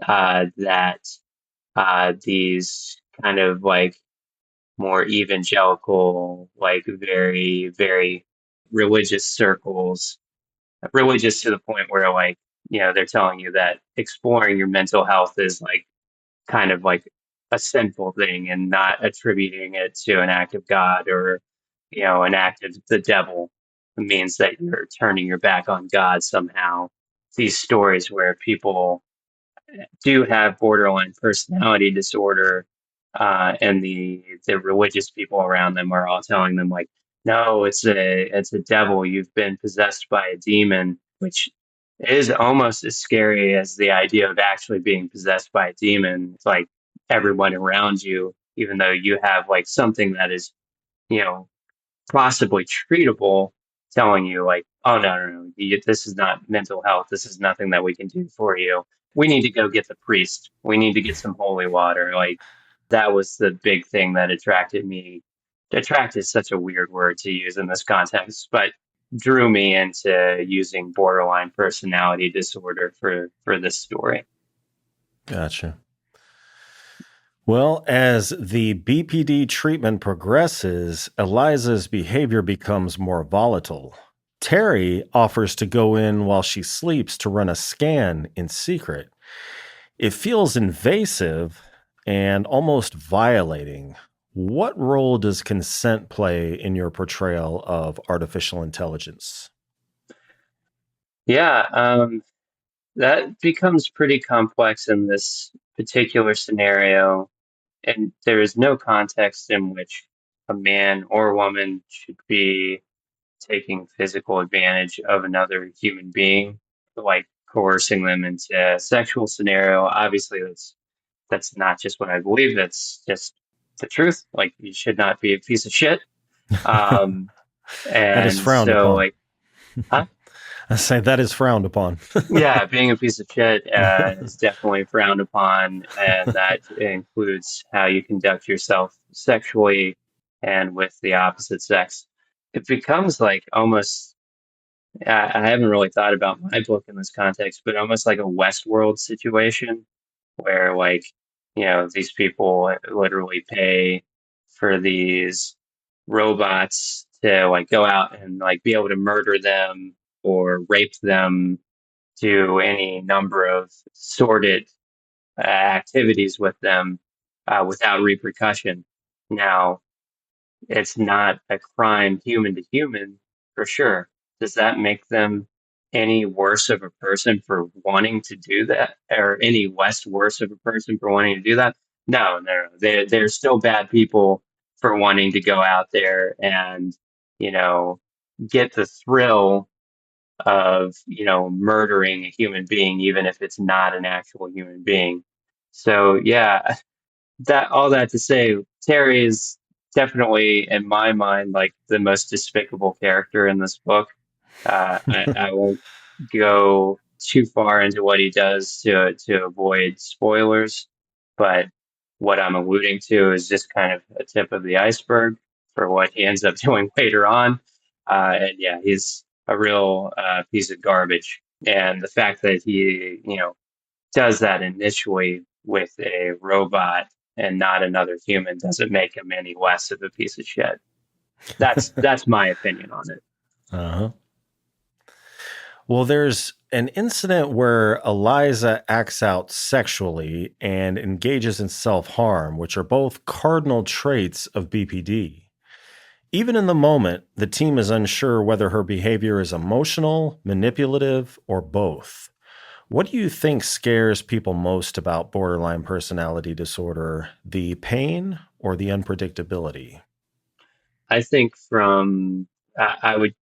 that these kind of like more evangelical, like very, very religious circles, religious to the point where like, they're telling you that exploring your mental health is like kind of like a sinful thing and not attributing it to an act of God or, an act of the devil. It means that you're turning your back on God somehow. These stories where people do have borderline personality disorder, and the religious people around them are all telling them like, no, it's a devil. You've been possessed by a demon, which is almost as scary as the idea of actually being possessed by a demon. It's like everyone around you, even though you have like something that is, you know, possibly treatable, telling you like, oh no, this is not mental health. This is nothing that we can do for you. We need to go get the priest. We need to get some holy water. Like that was the big thing that attracted me. Attract is such a weird word to use in this context, but drew me into using borderline personality disorder for this story. Gotcha. Well, as the BPD treatment progresses, Eliza's behavior becomes more volatile. Terry offers to go in while she sleeps to run a scan in secret. It feels invasive and almost violating. What role does consent play in your portrayal of artificial intelligence? Yeah, that becomes pretty complex in this particular scenario, and there is no context in which a man or woman should be taking physical advantage of another human being, like coercing them into a sexual scenario. Obviously, that's not just what I believe. That's just the truth. Like you should not be a piece of shit. Um, That is and frowned so upon. like, huh? I say that is frowned upon. Yeah, being a piece of shit is definitely frowned upon, and that includes how you conduct yourself sexually and with the opposite sex. It becomes like almost, I haven't really thought about my book in this context, but almost like a Westworld situation where, like, these people literally pay for these robots to like go out and like be able to murder them or rape them, do any number of sordid activities with them without repercussion. Now, it's not a crime human to human for sure. Does that make them any worse of a person for wanting to do that, or any less worse of a person for wanting to do that? No, no, no. They're still bad people for wanting to go out there and, you know, get the thrill of, murdering a human being, even if it's not an actual human being. So yeah, that all that to say, Terry is definitely, in my mind, like the most despicable character in this book. I won't go too far into what he does to avoid spoilers, but what I'm alluding to is just kind of a tip of the iceberg for what he ends up doing later on. And yeah, he's a real piece of garbage. And the fact that he, does that initially with a robot and not another human doesn't make him any less of a piece of shit. That's my opinion on it. Uh-huh. Well, there's an incident where Eliza acts out sexually and engages in self harm, which are both cardinal traits of BPD. Even in the moment, the team is unsure whether her behavior is emotional, manipulative, or both. What do you think scares people most about borderline personality disorder, the pain or the unpredictability? I think I would,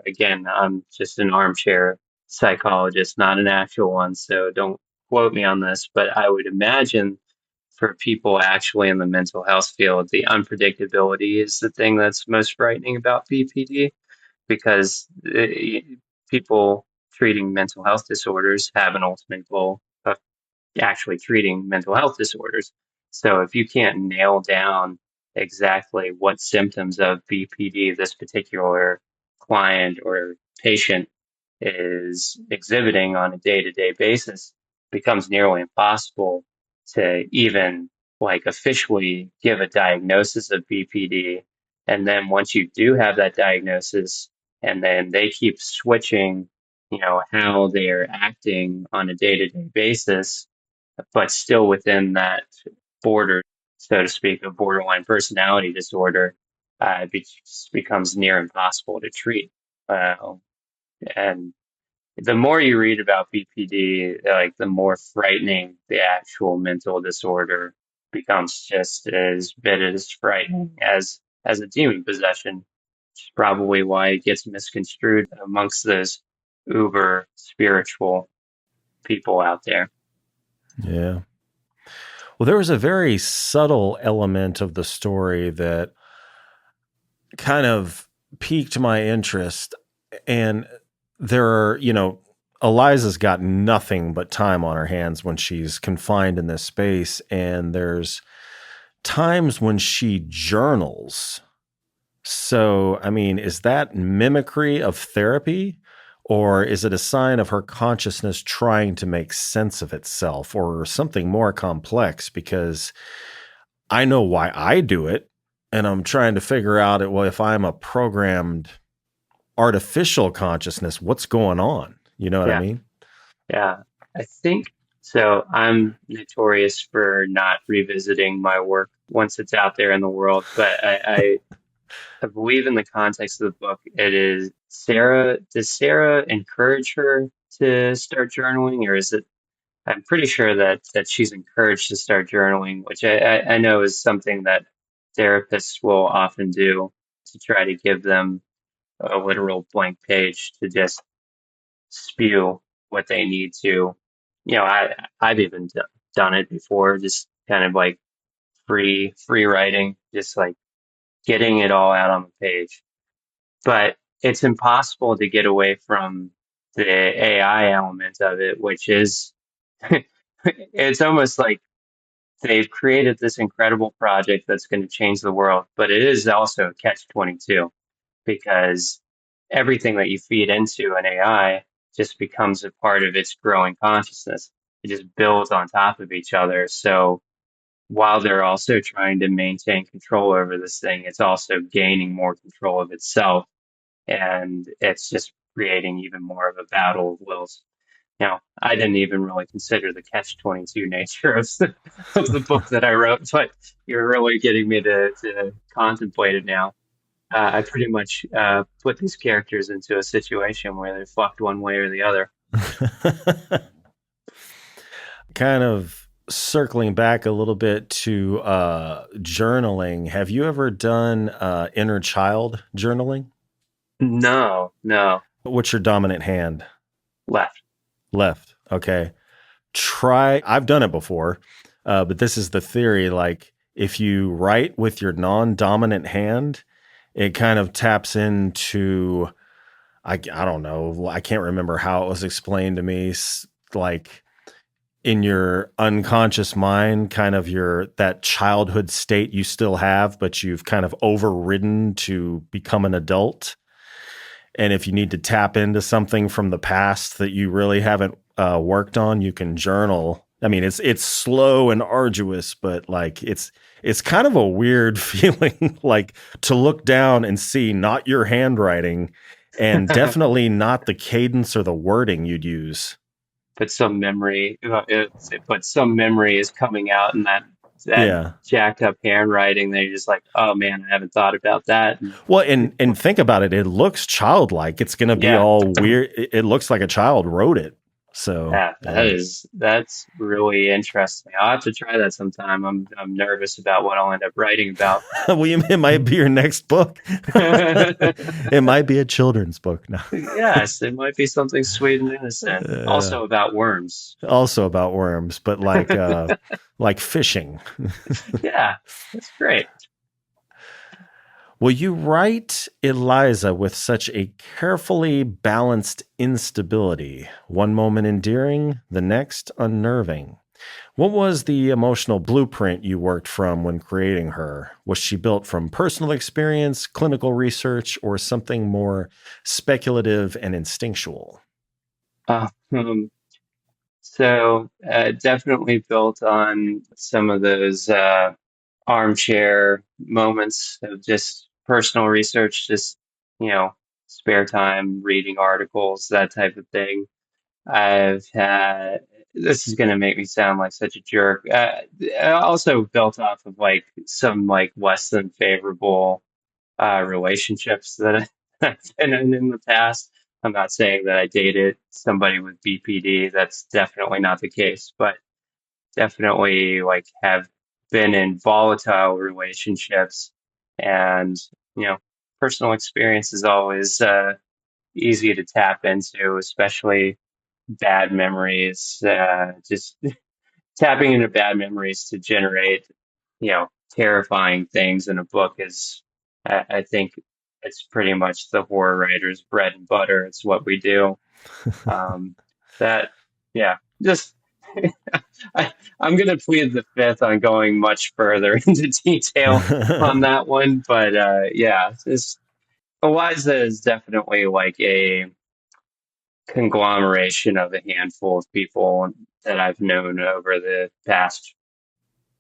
again, I'm just an armchair psychologist, not an actual one, so don't quote me on this, but I would imagine for people actually in the mental health field, the unpredictability is the thing that's most frightening about BPD because people treating mental health disorders have an ultimate goal of actually treating mental health disorders. So if you can't nail down exactly what symptoms of BPD this particular client or patient is exhibiting on a day-to-day basis, it becomes nearly impossible to even like officially give a diagnosis of BPD. And then once you do have that diagnosis, and then they keep switching, how they're acting on a day-to-day basis, but still within that border, so to speak, of borderline personality disorder, it becomes near impossible to treat. And the more you read about BPD, like the more frightening the actual mental disorder becomes, just as bit as frightening as a demon possession, which is probably why it gets misconstrued amongst those uber spiritual people out there. Yeah. Well, there was a very subtle element of the story that kind of piqued my interest. And there are, Eliza's got nothing but time on her hands when she's confined in this space. And there's times when she journals. So, I mean, is that mimicry of therapy? Or is it a sign of her consciousness trying to make sense of itself or something more complex? Because I know why I do it. And I'm trying to figure out, well, if I'm a programmed artificial consciousness, what's going on? You know what I Yeah. mean? Yeah, I think so. I'm notorious for not revisiting my work once it's out there in the world, but I believe in the context of the book, it is Sarah. Does Sarah encourage her to start journaling, or is it? I'm pretty sure that she's encouraged to start journaling, which I know is something that therapists will often do to try to give them a literal blank page to just spew what they need to. I've even done it before, just kind of like free writing, just like getting it all out on the page. But it's impossible to get away from the AI element of it, which is it's almost like they've created this incredible project that's going to change the world, but it is also a catch 22 because everything that you feed into an AI just becomes a part of its growing consciousness. It just builds on top of each other. So while they're also trying to maintain control over this thing, it's also gaining more control of itself. And it's just creating even more of a battle of wills. Now, I didn't even really consider the catch-22 nature of the book that I wrote, but you're really getting me to contemplate it now. I pretty much put these characters into a situation where they're fucked one way or the other. Kind of circling back a little bit to journaling. Have you ever done inner child journaling? No, no, What's your dominant hand? left. Left. Okay. I've done it before, but this is the theory. Like, if you write with your non dominant hand, it kind of taps into, I don't know, I can't remember how it was explained to me. Like, in your unconscious mind, kind of that childhood state you still have, but you've kind of overridden to become an adult. And if you need to tap into something from the past that you really haven't worked on, you can journal. I mean, it's slow and arduous, but like it's kind of a weird feeling, like to look down and see not your handwriting, and definitely not the cadence or the wording you'd use. But some memory, but some memory is coming out in that Yeah. jacked up handwriting. That you're just like, oh man, I haven't thought about that. And Well, and think about it. It looks childlike. It's going to be yeah, all weird. It looks like a child wrote it. So yeah, that's really interesting. I'll have to try that sometime. I'm nervous about what I'll end up writing about. well, it might be your next book. It might be a children's book now. Yes, it might be something sweet and innocent. Also about worms. Also about worms, but like fishing. Yeah, that's great. Well, you write Eliza with such a carefully balanced instability, one moment endearing, the next unnerving. What was the emotional blueprint you worked from when creating her? Was she built from personal experience, clinical research, or something more speculative and instinctual? Uh, um, definitely built on some of those armchair moments of just personal research, just, you know, spare time, reading articles, that type of thing. I've had, this is going to make me sound like such a jerk. Also built off of like some like less than favorable relationships that I've been in the past. I'm not saying that I dated somebody with BPD. That's definitely not the case, but definitely like have been in volatile relationships, and you know, personal experience is always easy to tap into, especially bad memories. Just tapping into bad memories to generate, you know, terrifying things in a book is, I think, it's pretty much the horror writer's bread and butter. It's what we do. Um, that, yeah, just I'm going to plead the fifth on going much further into detail on that one, but yeah, just Eliza is definitely like a conglomeration of a handful of people that I've known over the past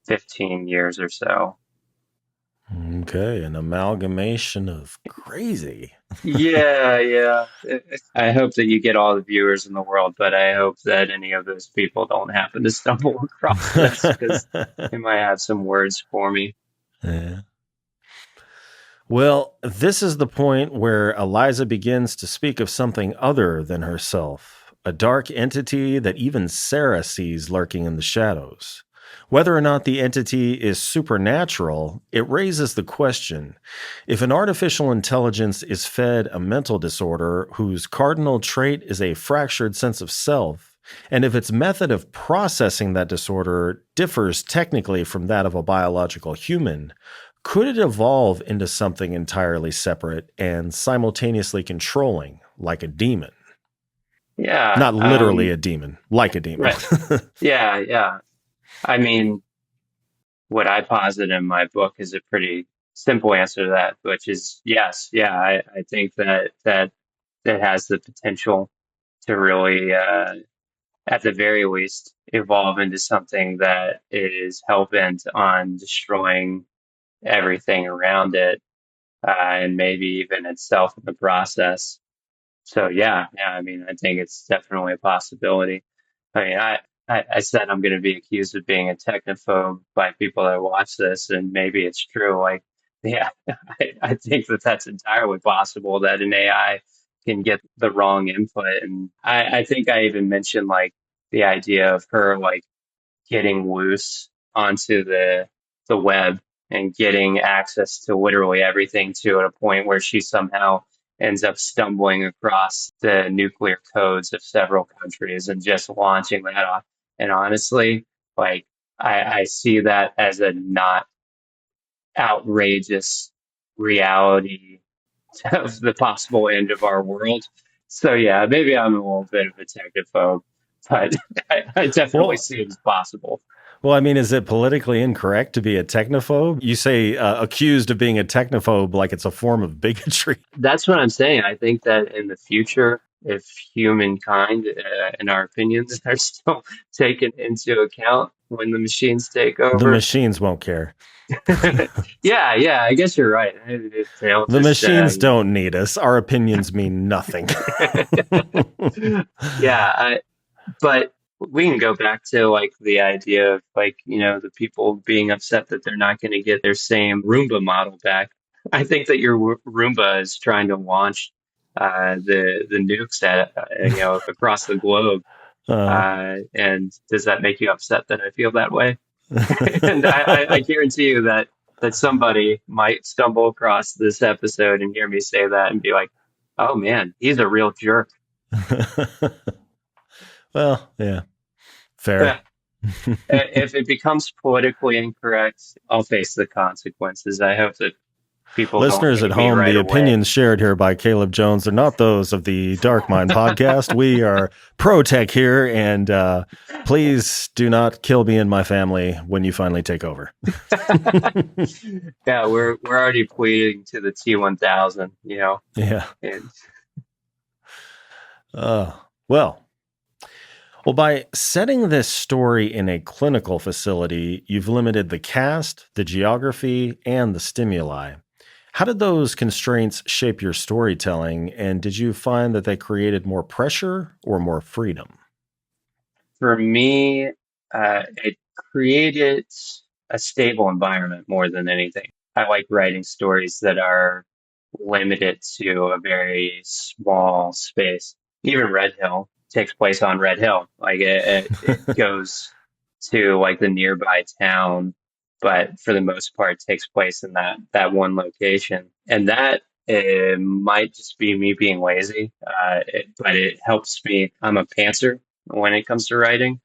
15 years or so. Okay, an amalgamation of crazy. Yeah, yeah. I hope that you get all the viewers in the world, but I hope that any of those people don't happen to stumble across this because they might have some words for me. Yeah. Well, this is the point where Eliza begins to speak of something other than herself, a dark entity that even Sarah sees lurking in the shadows. Whether or not the entity is supernatural, it raises the question: if an artificial intelligence is fed a mental disorder whose cardinal trait is a fractured sense of self, and if its method of processing that disorder differs technically from that of a biological human, could it evolve into something entirely separate and simultaneously controlling, like a demon? Yeah. Not literally a demon, like a demon. Right. Yeah, yeah. I mean, what I posit in my book is a pretty simple answer to that, which is yes. Yeah, I think that has the potential to really, at the very least, evolve into something that is hell bent on destroying everything around it, and maybe even itself in the process. So yeah, yeah. I mean, I think it's definitely a possibility. I mean, I said I'm going to be accused of being a technophobe by people that watch this, and maybe it's true. Like, yeah, I think that that's entirely possible that an AI can get the wrong input. And I think I even mentioned like the idea of her like getting loose onto the web and getting access to literally everything to at a point where she somehow ends up stumbling across the nuclear codes of several countries and just launching that off. And honestly, like I see that as a not outrageous reality of the possible end of our world. So yeah, maybe I'm a little bit of a technophobe, but I definitely Well, see it as possible. well, I mean, is it politically incorrect to be a technophobe? You say accused of being a technophobe like it's a form of bigotry. That's what I'm saying. I think that in the future, if humankind and our opinions are still taken into account when the machines take The over, machines won't care. yeah, I guess you're right. They'll The just, machines don't need us. Our opinions mean nothing. yeah, but we can go back to like the idea of like, the people being upset that they're not going to get their same Roomba model back. I think that your Roomba is trying to launch the nukes at across the globe. Uh, And does that make you upset that I feel that way? And I guarantee you that somebody might stumble across this episode and hear me say that and be like, "Oh man, he's a real jerk." well, yeah, Yeah. fair. If it becomes politically incorrect, I'll face the consequences. I hope that people don't Listeners at hate me home, right the away. opinions shared here by Caleb Jones are not those of the Dark Mind podcast. We are pro tech here, and please do not kill me and my family when you finally take over. Yeah, we're already pleading to the T1000, Yeah. and Uh, well, Well, by setting this story in a clinical facility, you've limited the cast, the geography, and the stimuli. How did those constraints shape your storytelling, and did you find that they created more pressure or more freedom? for me, it created a stable environment more than anything. I like writing stories that are limited to a very small space. Even Red Hill takes place on Red Hill. Like it goes to like the nearby town, but for the most part takes place in that one location. And that it might just be me being lazy, but it helps me. I'm a pantser when it comes to writing.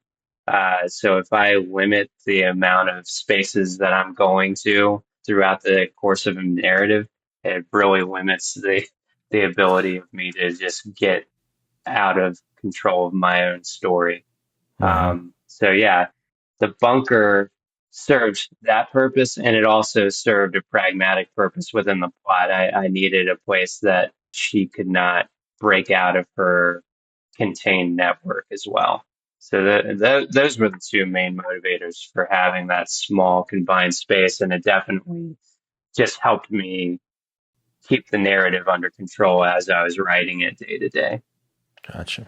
So if I limit the amount of spaces that I'm going to throughout the course of a narrative, it really limits the ability of me to just get out of control of my own story. Hmm. So yeah, the bunker served that purpose, and it also served a pragmatic purpose within the plot. I needed a place that she could not break out of her contained network as well. So those were the two main motivators for having that small confined space, and it definitely just helped me keep the narrative under control as I was writing it day to day. Gotcha.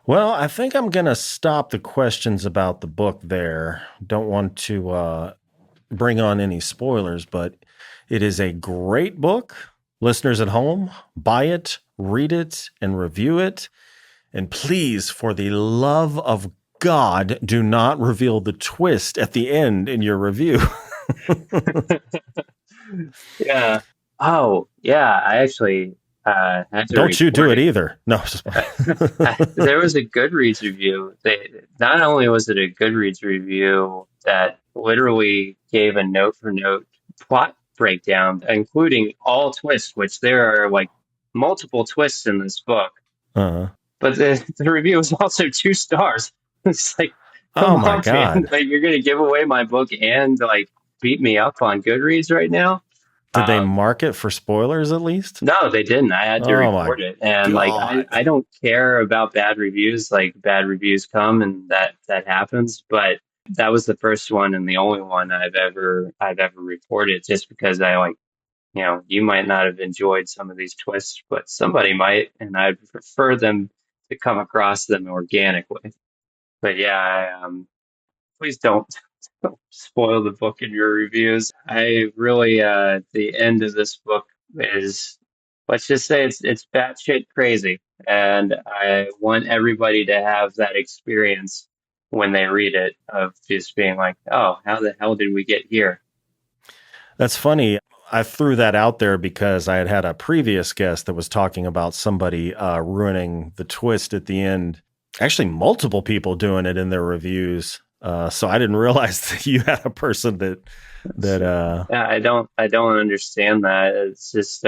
Well, I think I'm going to stop the questions about the book there. Don't want to bring on any spoilers, but it is a great book. Listeners at home, buy it, read it, and review it. And please, for the love of God, do not reveal the twist at the end in your review. Yeah. Oh, yeah. I actually had to Don't you do report it it. either. No. There was a Goodreads review. Not only was it a Goodreads review that literally gave a note for note plot breakdown, including all twists, which there are like multiple twists in this book. uh But the review was also 2 stars. It's like, Oh come my on, man! God. Like you're gonna give away my book and like beat me up on Goodreads right now? Did they Um, mark it for spoilers at least? no, they didn't. I had to Oh my report it, and like I God. don't care about bad reviews. Like bad reviews come, and that happens. But that was the first one and the only one I've ever reported, just because I like you might not have enjoyed some of these twists, but somebody might, and I'd prefer them to come across them organically. But yeah, please don't spoil the book in your reviews. I really, the end of this book is, let's just say it's batshit crazy, and I want everybody to have that experience when they read it of just being like, oh, how the hell did we get here? That's funny. I threw that out there because I had had a previous guest that was talking about somebody ruining the twist at the end. Actually, multiple people doing it in their reviews. So I didn't realize that you had a person that Yeah, I don't understand that. It's just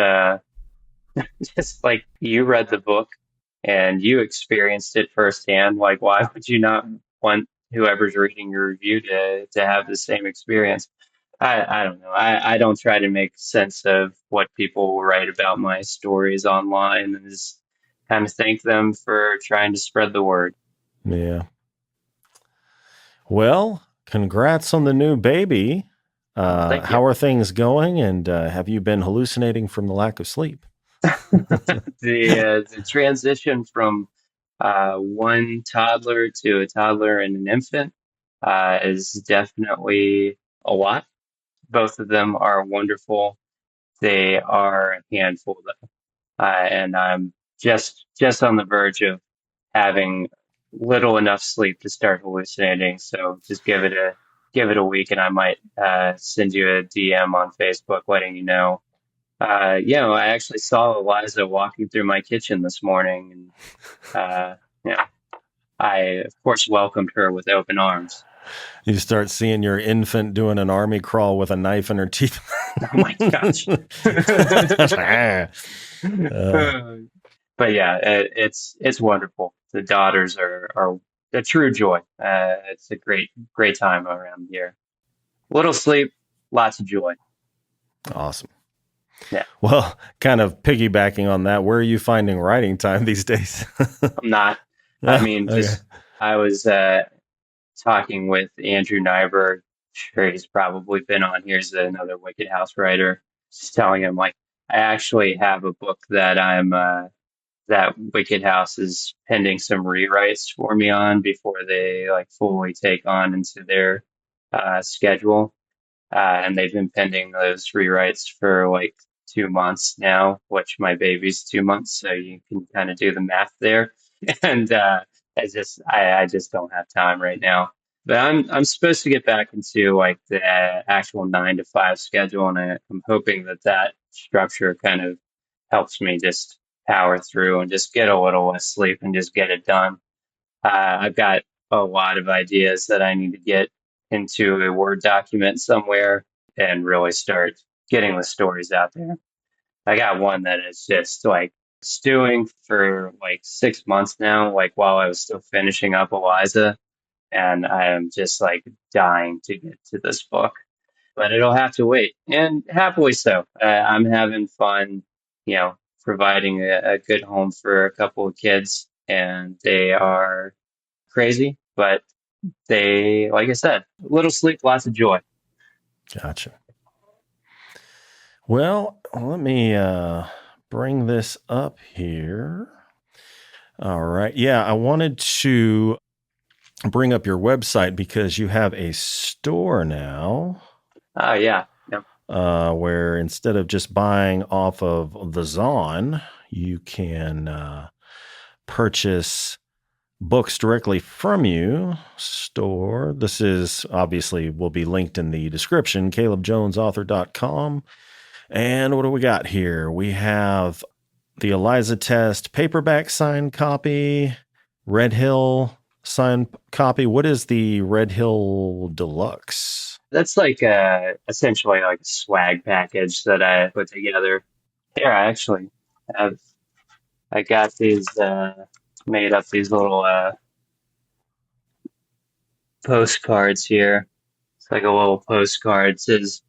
just like you read the book. and you experienced it firsthand. Like, why would you not want whoever's reading your review to have the same experience? I don't know. I don't try to make sense of what people write about my stories online, and just kind of thank them for trying to spread the word. Yeah. Well, congrats on the new baby. Thank you. How are things going? And have you been hallucinating from the lack of sleep? The transition from one toddler to a toddler and an infant is definitely a lot. Both of them are wonderful. They are a handful, though, and I'm just on the verge of having little enough sleep to start hallucinating. So just give it a week, and I might send you a DM on Facebook letting you know. I actually saw Eliza walking through my kitchen this morning, and yeah, I of course welcomed her with open arms. You start seeing your infant doing an army crawl with a knife in her teeth. Oh my gosh! But yeah, it's wonderful. The daughters are a true joy. It's a great time around here. Little sleep, lots of joy. Awesome. Yeah. Well, kind of piggybacking on that, where are you finding writing time these days? I'm not. I mean, Okay. I was talking with Andrew Nyberg. Sure, he's probably been on here as another Wicked House writer. Just telling him, like, I actually have a book that that Wicked House is pending some rewrites for me on before they like fully take on into their schedule. And they've been pending those rewrites for like 2 months now, which my baby's 2 months, so you can kind of do the math there. And I just don't have time right now. But I'm supposed to get back into like the actual 9 to 5 schedule, and I'm hoping that structure kind of helps me just power through and just get a little less sleep and just get it done. I've got a lot of ideas that I need to get into a Word document somewhere and really start getting the stories out there. I got one that is just like stewing for like 6 months now, like while I was still finishing up Eliza, and I am just like dying to get to this book. But it'll have to wait, and happily so. I'm having fun, providing a good home for a couple of kids, and they are crazy, but they, like I said, little sleep, lots of joy. Gotcha. Well, let me bring this up here. All right. Yeah, I wanted to bring up your website because you have a store now. Yeah. Where instead of just buying off of the Zon, you can purchase books directly from you store. This is obviously will be linked in the description, calebjonesauthor.com. And what do we got here? We have the Eliza Test paperback signed copy, Red Hill signed copy. What is the Red Hill Deluxe? That's like essentially like a swag package that I put together. Here, I got these made up these little postcards here. It's like a little postcard. It says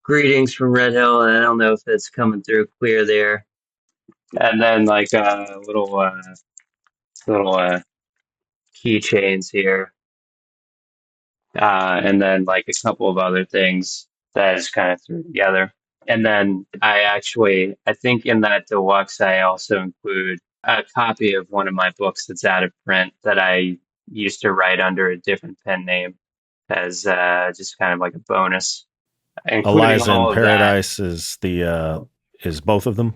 greetings from Red Hill, and I don't know if it's coming through clear there. And then like little keychains here, and then like a couple of other things that I just kind of threw together. And then I think in that deluxe, I also include a copy of one of my books that's out of print that I used to write under a different pen name as just kind of like a bonus, including Eliza all in of Paradise is is both of them.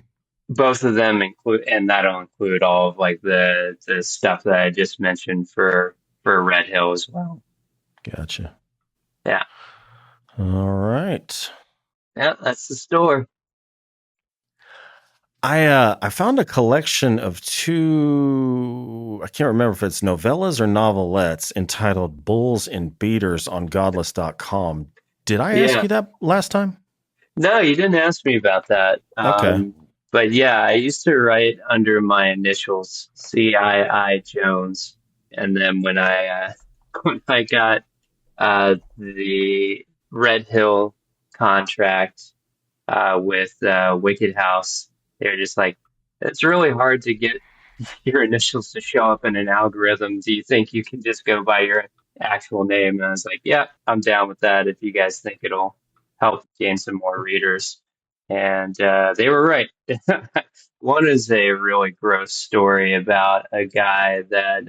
both of them include, and that'll include all of like the stuff that I just mentioned for Red Hill as well. Gotcha. Yeah. All right. Yeah, that's the store. I found a collection of two, I can't remember if it's novellas or novelettes entitled Bulls and Beaters on godless.com. Did I ask you that last time? No, you didn't ask me about that. Okay. But yeah, I used to write under my initials, CII Jones, and then when I when I got the Red Hill contract with Wicked House, they were just like, it's really hard to get your initials to show up in an algorithm. Do you think you can just go by your actual name? And I was like, yeah, I'm down with that if you guys think it'll help gain some more readers. And they were right. One is a really gross story about a guy that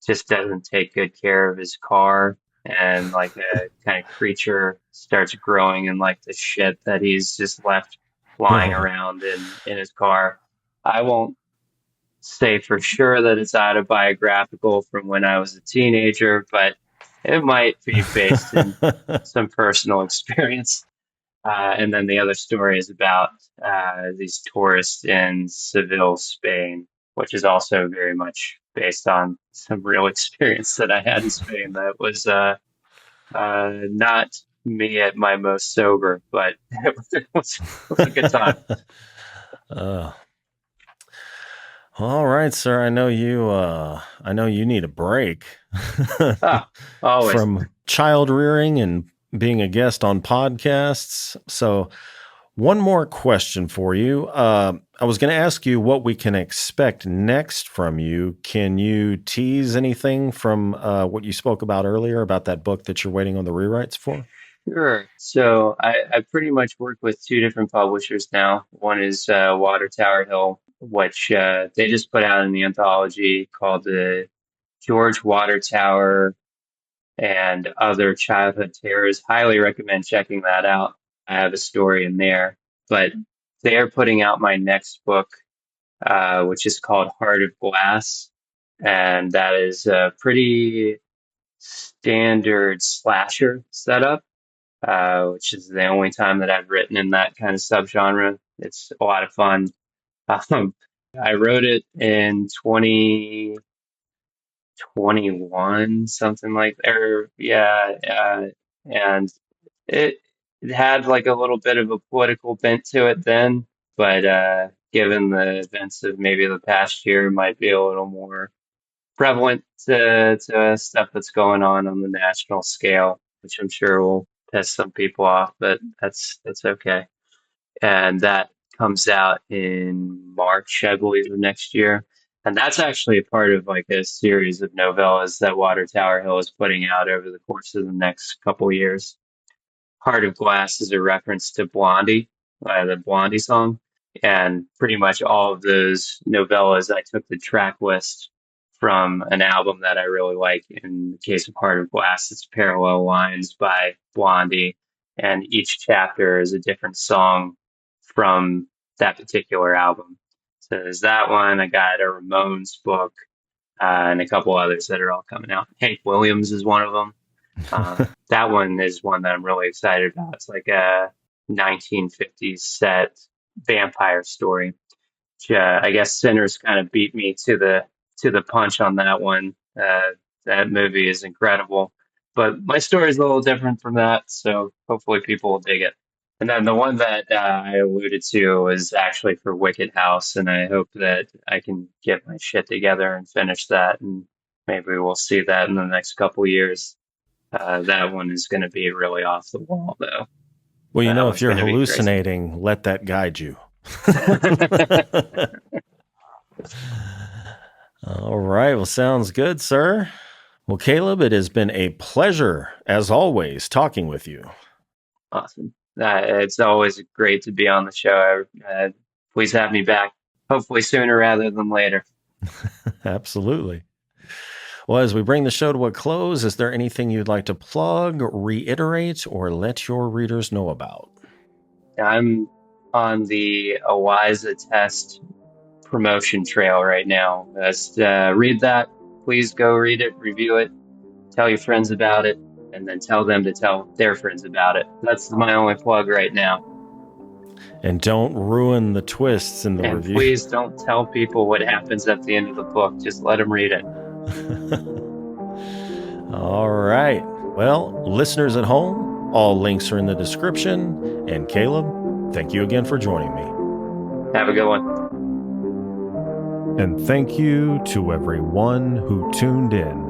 just doesn't take good care of his car, and like a kind of creature starts growing in like the shit that he's just left lying Oh. around in his car. I won't say for sure that it's autobiographical from when I was a teenager, but it might be based in some personal experience. And then the other story is about these tourists in Seville, Spain, which is also very much based on some real experience that I had in Spain that was not me at my most sober, but it was a good time. uh, all right, sir. I know you need a break Ah, always. from child rearing and being a guest on podcasts. So, one more question for you. I was going to ask you what we can expect next from you. Can you tease anything from what you spoke about earlier about that book that you're waiting on the rewrites for? Sure. So I pretty much work with two different publishers now. One is Water Tower Hill, which they just put out in the anthology called the George Water Tower and Other Childhood Terrors. Highly recommend checking that out. I have a story in there. But they are putting out my next book, which is called Heart of Glass. And that is a pretty standard slasher setup, which is the only time that I've written in that kind of subgenre. It's a lot of fun. Um, I wrote it in 2021, something like, or yeah, and it, it had like a little bit of a political bent to it then, but given the events of maybe the past year, it might be a little more prevalent to stuff that's going on the national scale, which I'm sure will piss some people off, but that's okay. And that comes out in March, I believe, of next year. And that's actually a part of like a series of novellas that Water Tower Hill is putting out over the course of the next couple years. Heart of Glass is a reference to Blondie, the Blondie song. And pretty much all of those novellas, I took the track list from an album that I really like. In the case of Heart of Glass, it's Parallel Lines by Blondie. And each chapter is a different song from that particular album. So there's that one. I got a Ramones book and a couple others that are all coming out. Hank Williams is one of them. That one is one that I'm really excited about. It's like a 1950s set vampire story. Which, I guess Sinners kind of beat me to the punch on that one. That movie is incredible, but my story is a little different from that, so hopefully people will dig it. And then the one that I alluded to was actually for Wicked House, and I hope that I can get my shit together and finish that, and maybe we'll see that in the next couple years. That one is going to be really off the wall, though. Well, That if one's you're going to be crazy. hallucinating, let that guide you. All right. Well, sounds good, sir. Well, Caleb, it has been a pleasure, as always, talking with you. Awesome. It's always great to be on the show. Please have me back, hopefully sooner rather than later. Absolutely. Well, as we bring the show to a close, is there anything you'd like to plug, reiterate, or let your readers know about? I'm on the Eliza Test promotion trail right now. Just read that. Please go read it, review it, tell your friends about it, and then tell them to tell their friends about it. That's my only plug right now. And don't ruin the twists in the And review. please don't tell people what happens at the end of the book. Just let them read it. All right. Well, listeners at home, all links are in the description. And Caleb, thank you again for joining me. Have a good one. And thank you to everyone who tuned in.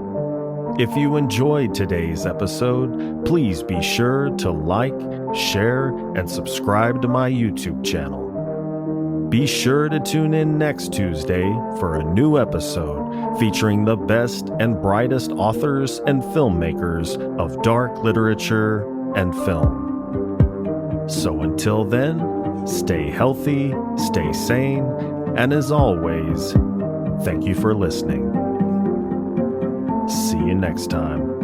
If you enjoyed today's episode, please be sure to like, share, and subscribe to my YouTube channel. Be sure to tune in next Tuesday for a new episode featuring the best and brightest authors and filmmakers of dark literature and film. So until then, stay healthy, stay sane, and as always, thank you for listening. See you next time.